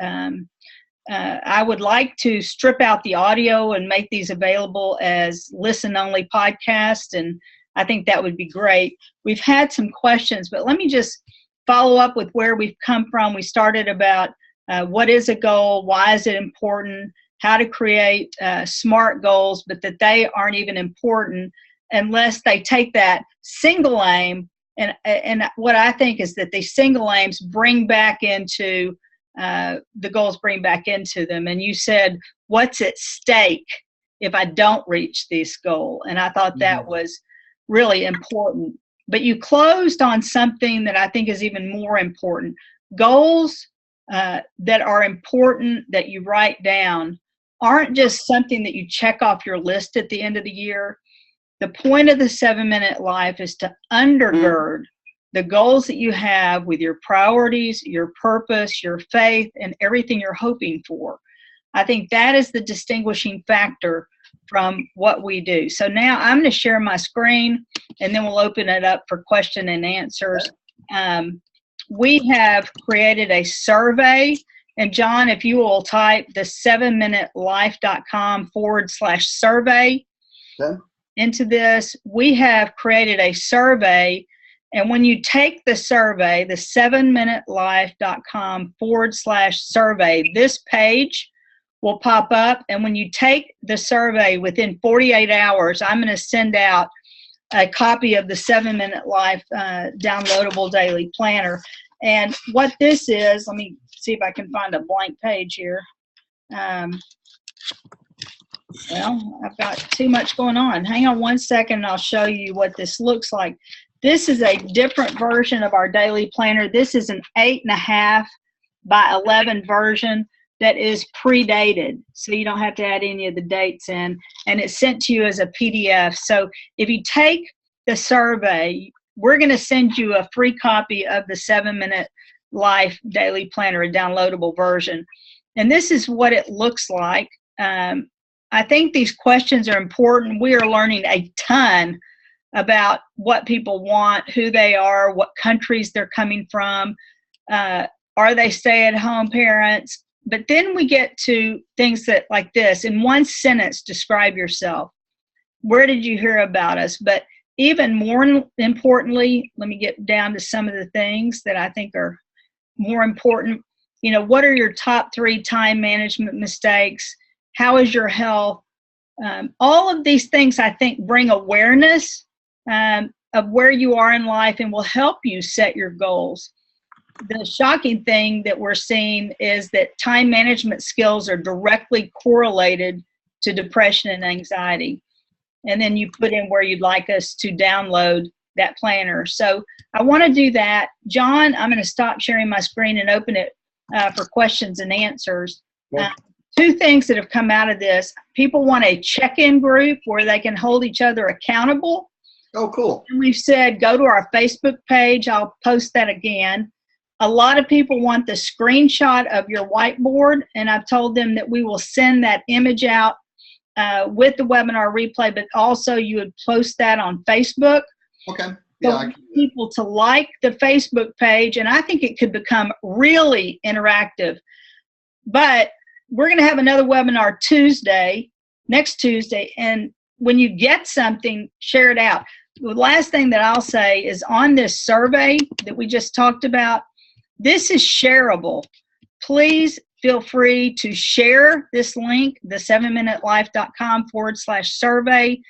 I would like to strip out the audio and make these available as listen-only podcasts, and I think that would be great. We've had some questions, but let me just follow up with where we've come from. We started about what is a goal, why is it important, how to create SMART goals, but that they aren't even important unless they take that single aim, and what I think is that the single aims bring back into the goals, bring back into them. And you said, what's at stake if I don't reach this goal? And I thought that was really important. But you closed on something that I think is even more important. Goals that are important that you write down aren't just something that you check off your list at the end of the year. The point of the 7-Minute Life is to undergird the goals that you have with your priorities, your purpose, your faith, and everything you're hoping for. I think that is the distinguishing factor from what we do. So now I'm going to share my screen, and then we'll open it up for question and answers. We have created a survey. And John, if you will type the 7minutelife.com/survey into this, we have created a survey. And when you take the survey, the 7minutelife.com/survey, this page will pop up. And when you take the survey within 48 hours, I'm going to send out a copy of the 7-Minute Life downloadable daily planner. And what this is, let me see if I can find a blank page here. Well, I've got too much going on. Hang on one second and I'll show you what this looks like. This is a different version of our daily planner. This is an 8.5 by 11 version that is pre-dated, so you don't have to add any of the dates in, and it's sent to you as a PDF. So if you take the survey, we're going to send you a free copy of the 7-Minute Life Daily Planner, a downloadable version. And this is what it looks like. I think these questions are important. We are learning a ton about what people want, who they are, what countries they're coming from, are they stay-at-home parents? But then we get to things that, like this, in one sentence, describe yourself. Where did you hear about us? But even more importantly, let me get down to some of the things that I think are more important. You know, what are your top 3 time management mistakes? How is your health? All of these things, I think, bring awareness of where you are in life and will help you set your goals. The shocking thing that we're seeing is that time management skills are directly correlated to depression and anxiety. And then you put in where you'd like us to download that planner. So I want to do that. John, I'm going to stop sharing my screen and open it for questions and answers. Yeah. 2 things that have come out of this. People want a check-in group where they can hold each other accountable. Oh, cool. And we've said, go to our Facebook page. I'll post that again. A lot of people want the screenshot of your whiteboard, and I've told them that we will send that image out with the webinar replay, but also you would post that on Facebook. Okay. So Yeah, people to like the Facebook page, and I think it could become really interactive. But we're going to have another webinar next Tuesday, and when you get something, share it out. The last thing that I'll say is on this survey that we just talked about, this is shareable. Please feel free to share this link, the 7minutelife.com/survey.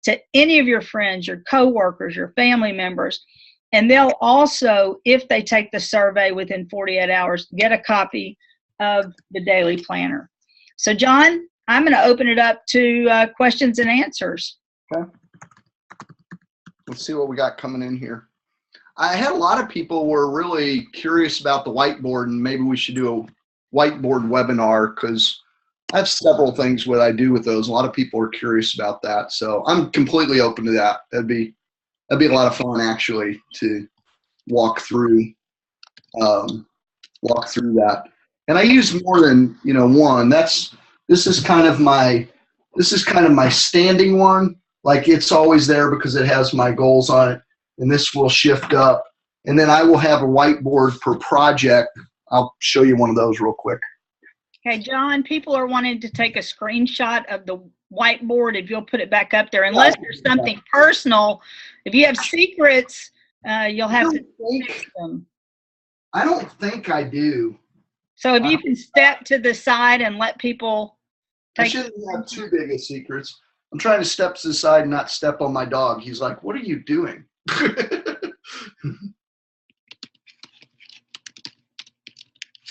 to any of your friends, your coworkers, your family members. And they'll also, if they take the survey within 48 hours, get a copy of the daily planner. So, John, I'm going to open it up to questions and answers. Okay. Let's see what we got coming in here. I had a lot of people were really curious about the whiteboard, and maybe we should do a whiteboard webinar because I have several things what I do with those. A lot of people are curious about that, so I'm completely open to that. That'd be a lot of fun actually to walk through that. And I use more than one. This is kind of my standing one. Like it's always there because it has my goals on it. And this will shift up. And then I will have a whiteboard per project. I'll show you one of those real quick. Okay, John, people are wanting to take a screenshot of the whiteboard. If you'll put it back up there, unless there's something personal. If you have secrets, you'll have to fix them. I don't think I do. So if you can step to the side and let people take. I shouldn't have too big of secrets. I'm trying to step to the side and not step on my dog. He's like, "What are you doing?"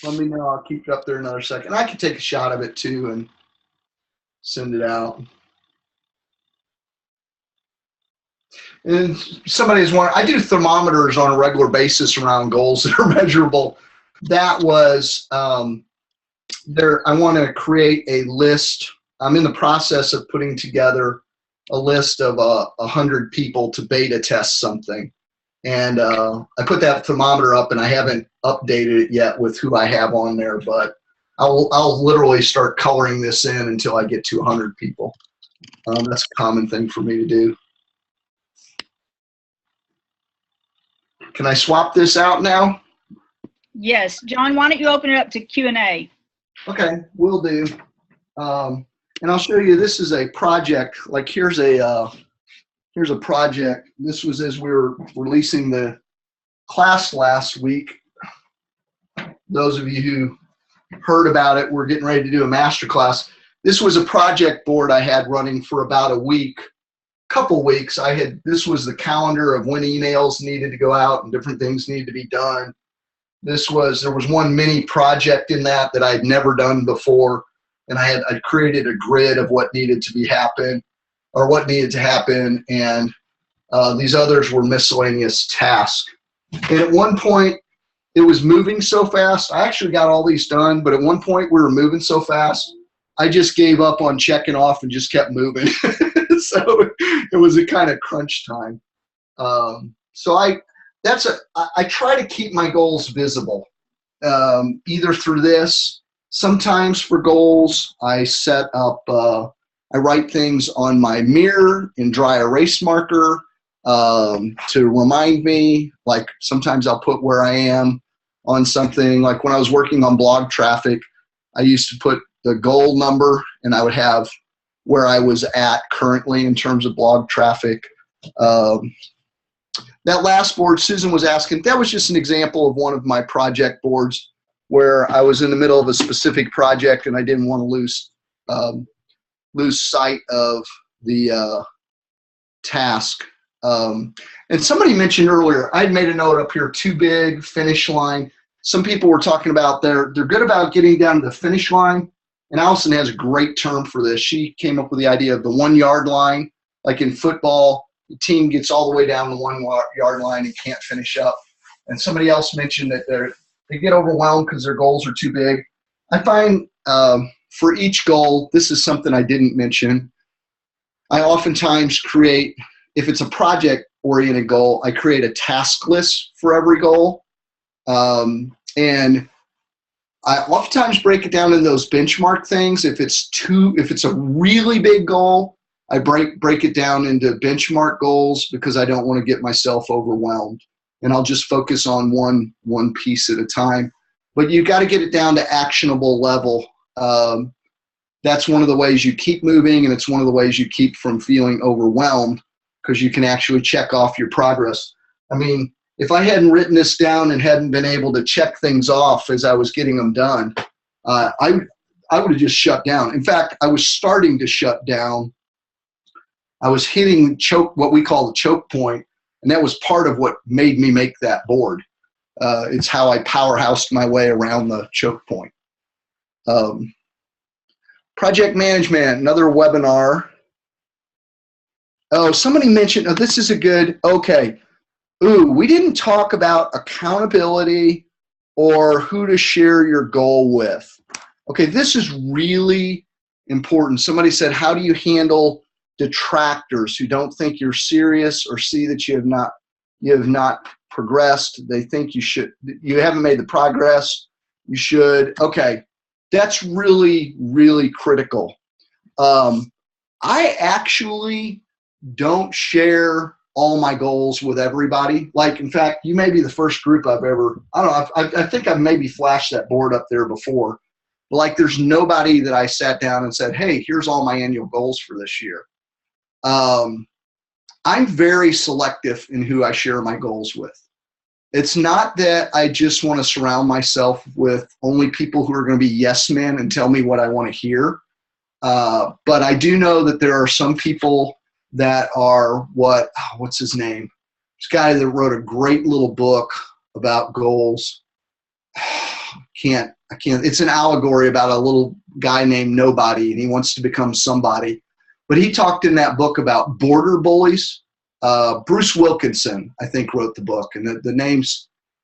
Let me know. I'll keep it up there another second. I can take a shot of it too and send it out. And somebody's wondering, I do thermometers on a regular basis around goals that are measurable. That was there. I want to create a list. I'm in the process of putting together a list of 100 people to beta test something. And I put that thermometer up, and I haven't updated it yet with who I have on there, but I'll literally start coloring this in until I get to 100 people. That's a common thing for me to do. Can I swap this out now? Yes. John, why don't you open it up to Q&A? Okay, will do. And I'll show you, this is a project. Like here's a project. This was as we were releasing the class last week. Those of you who heard about it, we're getting ready to do a master class. This was a project board I had running for about a week, couple weeks. This was the calendar of when emails needed to go out and different things needed to be done. There was one mini project in that I'd never done before, and I'd created a grid of what needed to happen, and these others were miscellaneous tasks. And at one point, it was moving so fast. I actually got all these done, but at one point we were moving so fast, I just gave up on checking off and just kept moving. So it was a kind of crunch time. So I try to keep my goals visible, either through this. Sometimes for goals, I set up, I write things on my mirror in dry erase marker to remind me. Like sometimes I'll put where I am on something. Like when I was working on blog traffic, I used to put the goal number, and I would have where I was at currently in terms of blog traffic. That last board, Susan was asking, that was just an example of one of my project boards where I was in the middle of a specific project and I didn't want to lose sight of the task. And somebody mentioned earlier, I'd made a note up here, too big, finish line. Some people were talking about they're good about getting down to the finish line. And Allyson has a great term for this. She came up with the idea of the 1 yard line. Like in football, the team gets all the way down the 1 yard line and can't finish up. And somebody else mentioned that they get overwhelmed because their goals are too big. I find for each goal, this is something I didn't mention. I oftentimes create, if it's a project-oriented goal, I create a task list for every goal. And I oftentimes break it down in those benchmark things. If it's a really big goal, I break it down into benchmark goals because I don't want to get myself overwhelmed. And I'll just focus on one piece at a time. But you got to get it down to actionable level. That's one of the ways you keep moving, and it's one of the ways you keep from feeling overwhelmed because you can actually check off your progress. I mean, if I hadn't written this down and hadn't been able to check things off as I was getting them done, I would have just shut down. In fact, I was starting to shut down I was hitting what we call the choke point, and that was part of what made me make that board. It's how I powerhoused my way around the choke point. Project management, another webinar. Oh, somebody mentioned, oh, this is a good, okay. Ooh, we didn't talk about accountability or who to share your goal with. Okay, this is really important. Somebody said, how do you handle detractors who don't think you're serious or see that you have not progressed? They think you haven't made the progress you should. Okay, that's really, really critical. I actually don't share all my goals with everybody. Like, in fact, you may be the first group I've ever, I don't know, I think I've maybe flashed that board up there before. Like, there's nobody that I sat down and said, hey, here's all my annual goals for this year. I'm very selective in who I share my goals with. It's not that I just want to surround myself with only people who are going to be yes men and tell me what I want to hear. But I do know that there are some people that are what's his name? This guy that wrote a great little book about goals. I can't. It's an allegory about a little guy named Nobody, and he wants to become somebody. But he talked in that book about border bullies. Bruce Wilkinson, I think, wrote the book, and the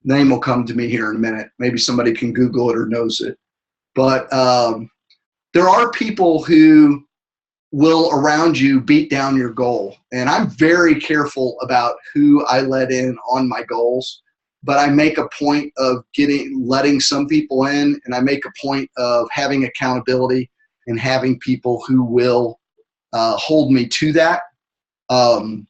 name will come to me here in a minute. Maybe somebody can Google it or knows it. But there are people who will around you beat down your goal. And I'm very careful about who I let in on my goals, but I make a point of letting some people in, and I make a point of having accountability and having people who will hold me to that. And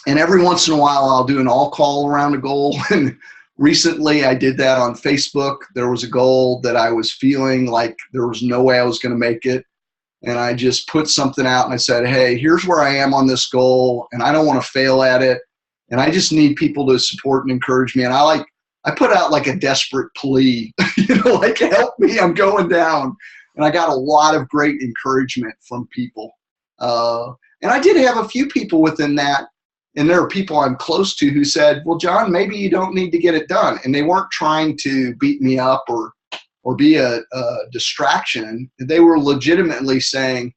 every once in a while I'll do an all call around a goal. And recently I did that on Facebook. There was a goal that I was feeling like there was no way I was going to make it. And I just put something out and I said, hey, here's where I am on this goal, and I don't want to fail at it. And I just need people to support and encourage me. And I put out like a desperate plea, like, help me, I'm going down. And I got a lot of great encouragement from people. And I did have a few people within that, and there are people I'm close to who said, well, John, maybe you don't need to get it done. And they weren't trying to beat me up or be a distraction. They were legitimately saying,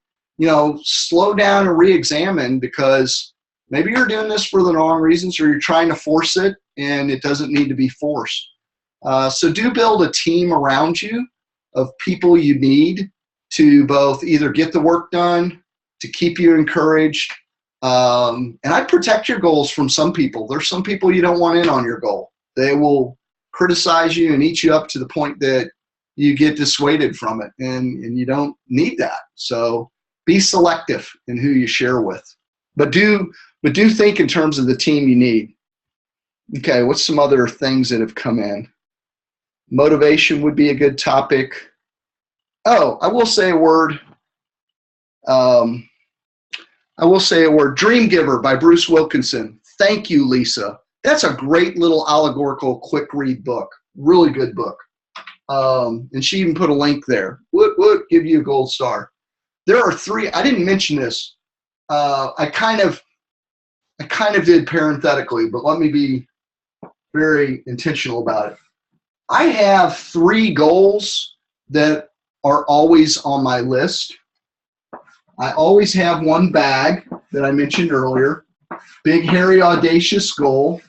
slow down and re-examine, because maybe you're doing this for the wrong reasons, or you're trying to force it and it doesn't need to be forced. So do build a team around you of people you need to both either get the work done, to keep you encouraged. And I protect your goals from some people. There's some people you don't want in on your goal. They will criticize you and eat you up to the point that you get dissuaded from it, and you don't need that. So be selective in who you share with, but do think in terms of the team you need. Okay, what's some other things that have come in? Motivation would be a good topic. Oh, I will say a word. Dream Giver by Bruce Wilkinson. Thank you, Lisa. That's a great little allegorical quick read book. Really good book. And she even put a link there. Would give you a gold star. There are 3. I didn't mention this. I kind of did parenthetically, but let me be very intentional about it. I have 3 goals that are always on my list. I always have one bag that I mentioned earlier. Big, hairy, audacious goal.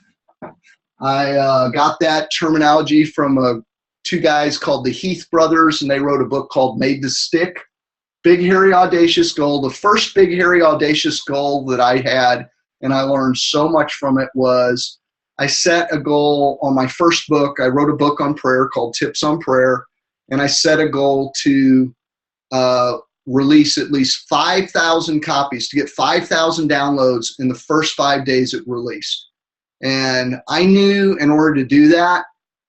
I got that terminology from 2 guys called the Heath brothers, and they wrote a book called Made to Stick. Big, hairy, audacious goal. The first big, hairy, audacious goal that I had, and I learned so much from it, was I set a goal on my first book. I wrote a book on prayer called Tips on Prayer, and I set a goal to release at least 5,000 copies, to get 5,000 downloads in the first 5 days it released. And I knew in order to do that,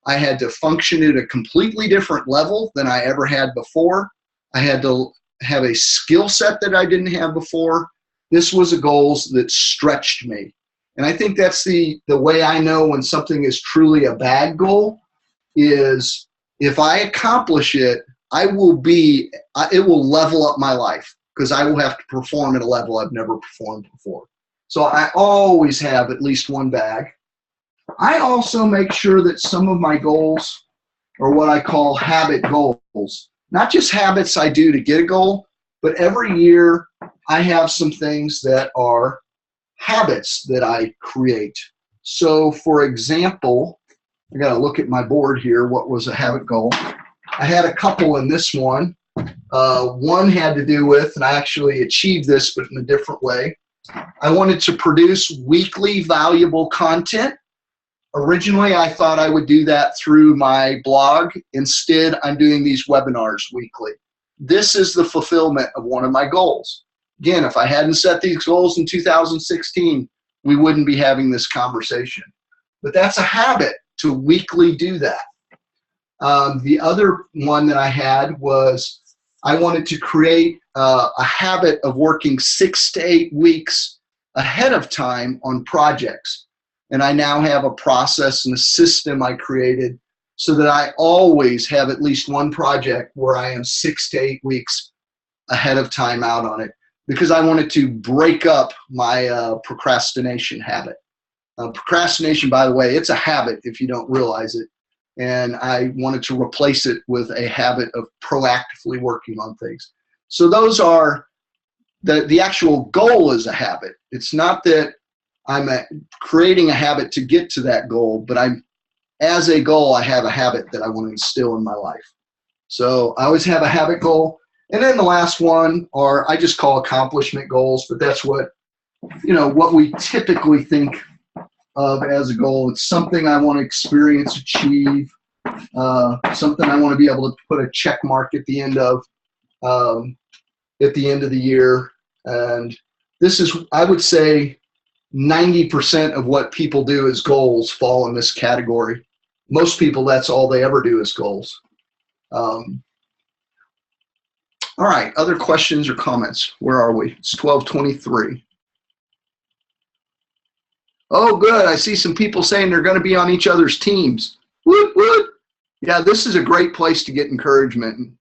I had to function at a completely different level than I ever had before. I had to have a skill set that I didn't have before. This was a goal that stretched me. And I think that's the way I know when something is truly a bad goal, is if I accomplish it, it will level up my life. because I will have to perform at a level I've never performed before. So I always have at least one bag. I also make sure that some of my goals are what I call habit goals. Not just habits I do to get a goal, but every year I have some things that are habits that I create. So for example, I got to look at my board here. What was a habit goal? I had a couple in this one. One had to do with, and I actually achieved this, but in a different way. I wanted to produce weekly valuable content. Originally, I thought I would do that through my blog. Instead, I'm doing these webinars weekly. This is the fulfillment of one of my goals. Again, if I hadn't set these goals in 2016, we wouldn't be having this conversation. But that's a habit to weekly do that. The other one that I had was I wanted to create a habit of working 6 to 8 weeks ahead of time on projects. And I now have a process and a system I created so that I always have at least one project where I am 6 to 8 weeks ahead of time out on it, because I wanted to break up my procrastination habit. Procrastination, by the way, it's a habit if you don't realize it. And I wanted to replace it with a habit of proactively working on things. So those are, the actual goal is a habit. It's not that I'm creating a habit to get to that goal, but as a goal, I have a habit that I want to instill in my life. So I always have a habit goal. And then the last one, or I just call accomplishment goals, but that's what we typically think of as a goal. It's something I want to experience, achieve, something I want to be able to put a check mark at the end of the year. And this is, I would say, 90% of what people do as goals fall in this category. Most people, that's all they ever do is goals. All right, other questions or comments? Where are we? It's 12:23. Oh, good. I see some people saying they're going to be on each other's teams. Woot, woot. Yeah, this is a great place to get encouragement.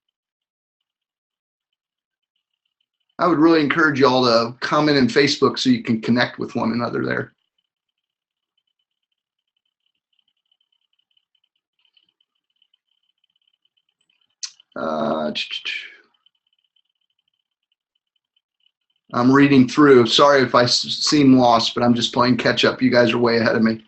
I would really encourage you all to comment in Facebook so you can connect with one another there. I'm reading through. Sorry if I seem lost, but I'm just playing catch up. You guys are way ahead of me.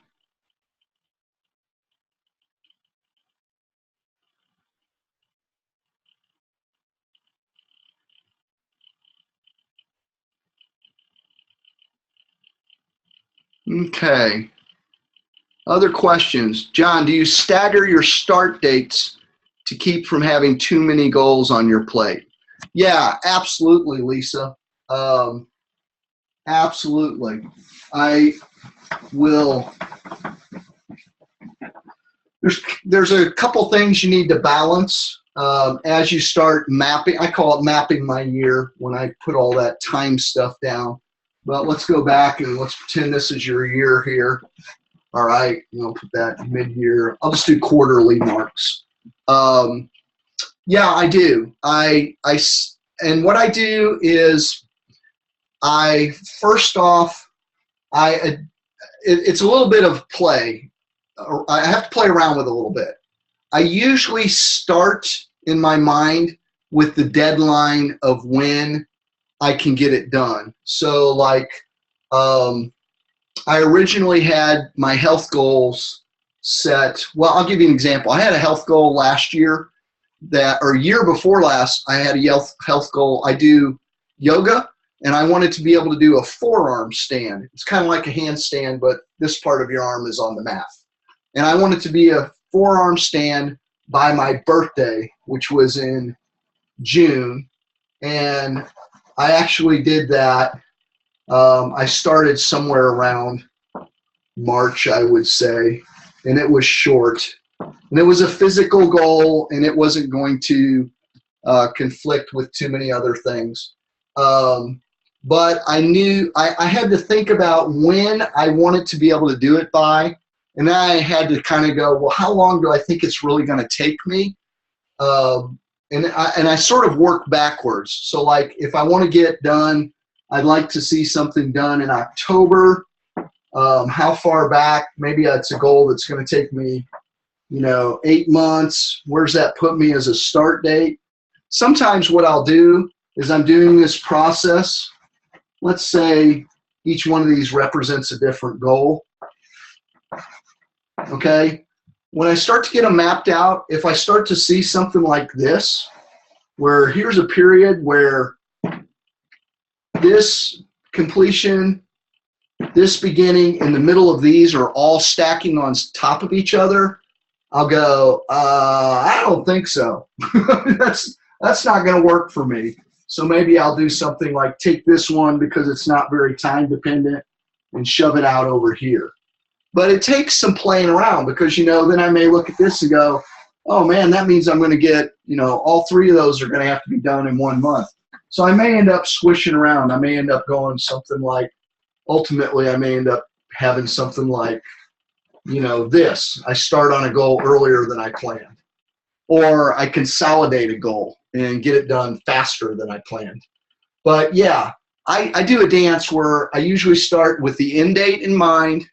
Okay. Other questions? John, do you stagger your start dates to keep from having too many goals on your plate? Yeah, absolutely, Lisa. Absolutely. I will. There's a couple things you need to balance as you start mapping. I call it mapping my year when I put all that time stuff down. But let's go back and let's pretend this is your year here. All right, I'll put that mid-year. I'll just do quarterly marks. Yeah, I do. And what I do is first off, it's a little bit of play. I have to play around with it a little bit. I usually start in my mind with the deadline of when I can get it done. So like, I originally had my health goals set. Well, I'll give you an example. I had a health goal last year or year before last, I had a health goal. I do yoga and I wanted to be able to do a forearm stand. It's kind of like a handstand, but this part of your arm is on the mat. And I wanted to be a forearm stand by my birthday, which was in June. And I actually did that. I started somewhere around March, I would say, and it was short. And it was a physical goal, and it wasn't going to conflict with too many other things. But I knew I had to think about when I wanted to be able to do it by, and then I had to kind of go, well, how long do I think it's really going to take me? I sort of work backwards. So like if I want to get done, I'd like to see something done in October. How far back? Maybe it's a goal that's going to take me, 8 months. Where's that put me as a start date? Sometimes what I'll do is I'm doing this process. Let's say each one of these represents a different goal. Okay. When I start to get them mapped out, if I start to see something like this, where here's a period where this completion, this beginning, and the middle of these are all stacking on top of each other, I'll go, I don't think so. That's not going to work for me. So maybe I'll do something like take this one because it's not very time dependent and shove it out over here. But it takes some playing around because, then I may look at this and go, oh man, that means I'm going to get, all 3 of those are going to have to be done in 1 month. So I may end up squishing around. I may end up going something like, ultimately I may end up having something like, this. I start on a goal earlier than I planned. Or I consolidate a goal and get it done faster than I planned. But yeah, I do a dance where I usually start with the end date in mind.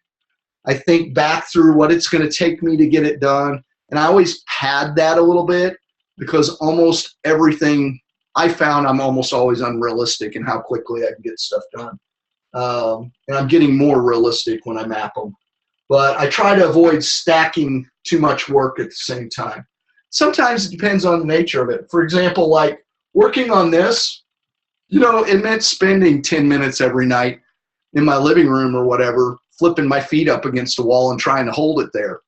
I think back through what it's going to take me to get it done. And I always pad that a little bit because almost everything I found, I'm almost always unrealistic in how quickly I can get stuff done. And I'm getting more realistic when I map them. But I try to avoid stacking too much work at the same time. Sometimes it depends on the nature of it. For example, like working on this, it meant spending 10 minutes every night in my living room or whatever, flipping my feet up against a wall and trying to hold it there.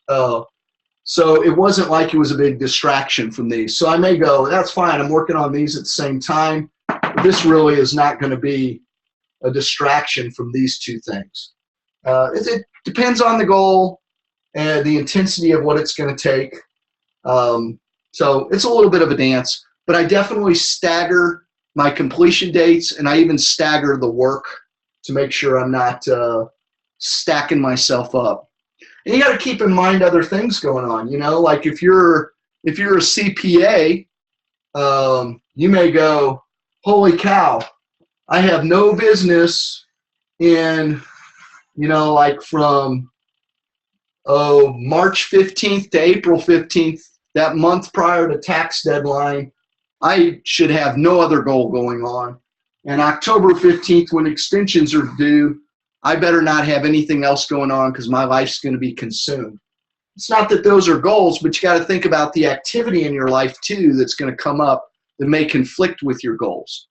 So it wasn't like it was a big distraction from these. So I may go, that's fine, I'm working on these at the same time. But this really is not going to be a distraction from these 2 things. It depends on the goal and the intensity of what it's going to take. So it's a little bit of a dance, but I definitely stagger my completion dates, and I even stagger the work to make sure I'm not stacking myself up. And you got to keep in mind other things going on. Like if you're a CPA, you may go, holy cow, I have no business in, like from March 15th to April 15th, that month prior to tax deadline, I should have no other goal going on. And October 15th, when extensions are due, I better not have anything else going on because my life's going to be consumed. It's not that those are goals, but you got to think about the activity in your life too that's going to come up that may conflict with your goals.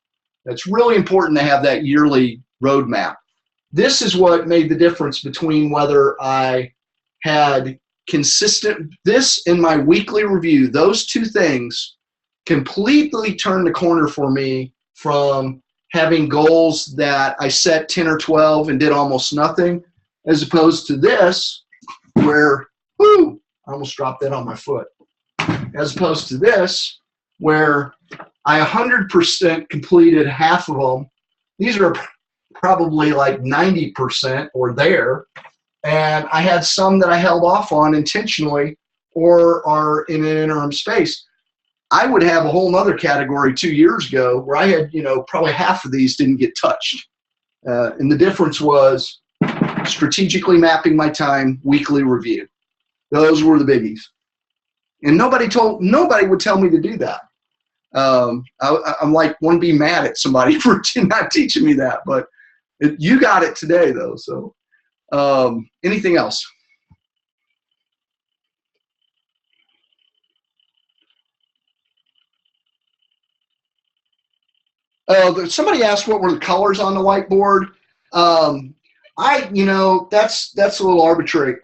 It's really important to have that yearly roadmap. This is what made the difference between whether I had consistent, this in my weekly review, those 2 things completely turned the corner for me from having goals that I set 10 or 12 and did almost nothing, as opposed to this, where, I almost dropped that on my foot. As opposed to this, where I 100% completed half of them. These are probably like 90% or there. And I had some that I held off on intentionally or are in an interim space. I would have a whole nother category 2 years ago where I had, probably half of these didn't get touched. And the difference was strategically mapping my time, weekly review. Those were the biggies. And nobody would tell me to do that. I'm like, want to be mad at somebody for not teaching me that, but you got it today though. So anything else? Somebody asked what were the colors on the whiteboard. That's a little arbitrary.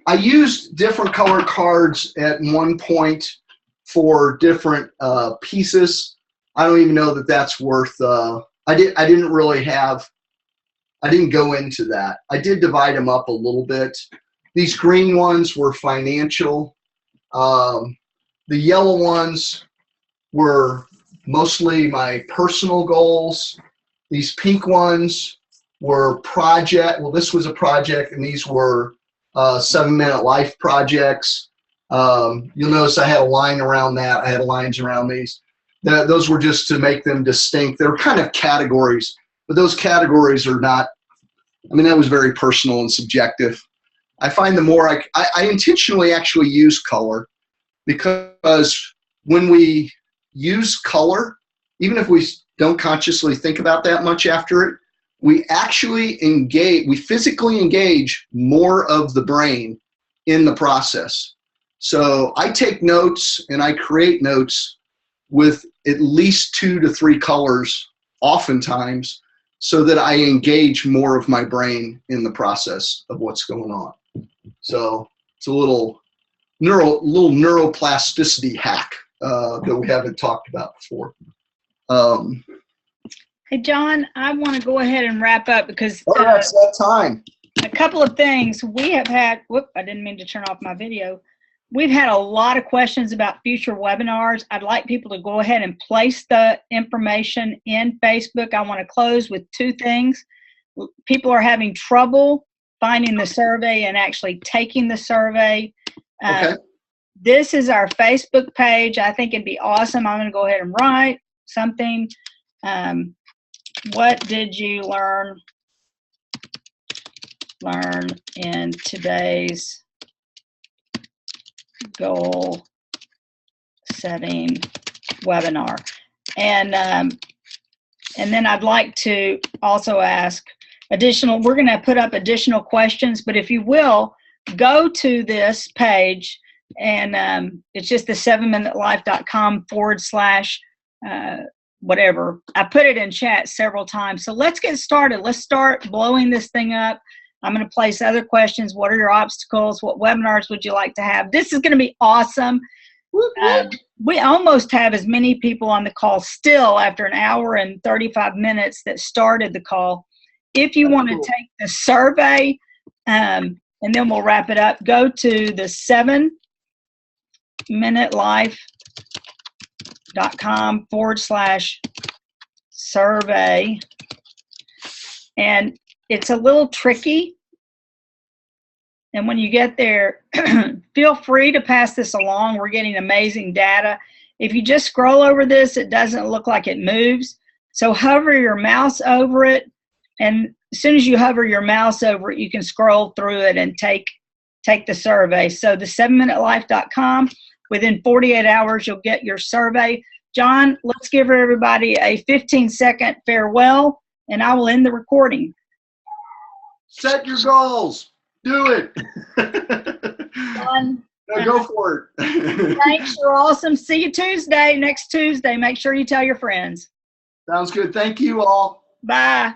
I used different color cards at one point for different pieces. I don't even know that that's worth. I didn't go into that. I did divide them up a little bit. These green ones were financial. The yellow ones were mostly my personal goals. These pink ones were project. Well, this was a project, and these were 7-minute life projects. You'll notice I had a line around that. I had lines around these. Those were just to make them distinct. They were kind of categories, but those categories are not, I mean, that was very personal and subjective. I find the more I intentionally actually use color, because when we use color, even if we don't consciously think about that much after it, we actually engage, we physically engage more of the brain in the process. So I take notes and I create notes with at least 2 to 3 colors oftentimes, so that I engage more of my brain in the process of what's going on. So it's a little neuroplasticity hack that we haven't talked about before. Hey, John, I want to go ahead and wrap up because it's that time. A couple of things we have had. Whoop, I didn't mean to turn off my video. We've had a lot of questions about future webinars. I'd like people to go ahead and place the information in Facebook. I want to close with 2 things. People are having trouble finding the survey and actually taking the survey. Okay. This is our Facebook page. I think it'd be awesome. I'm going to go ahead and write something. What did you learn in today's goal setting webinar? And then I'd like to also ask additional, we're going to put up additional questions, but if you will, go to this page, and it's just the 7minutelife.com / whatever. I put it in chat several times. So let's get started. Let's start blowing this thing up. I'm going to place other questions. What are your obstacles? What webinars would you like to have? This is going to be awesome. We almost have as many people on the call still after an hour and 35 minutes that started the call. If you want to take the survey, and then we'll wrap it up, go to the 7minutelife.com / survey. And it's a little tricky. And when you get there, feel free to pass this along. We're getting amazing data. If you just scroll over this, it doesn't look like it moves. So hover your mouse over it. And as soon as you hover your mouse over it, you can scroll through it and take the survey. So the 7minutelife.com, within 48 hours, you'll get your survey. John, let's give everybody a 15-second farewell, and I will end the recording. Set your goals. Do it. John, no, go for it. Thanks. You're awesome. See you Tuesday, next Tuesday. Make sure you tell your friends. Sounds good. Thank you all. Bye.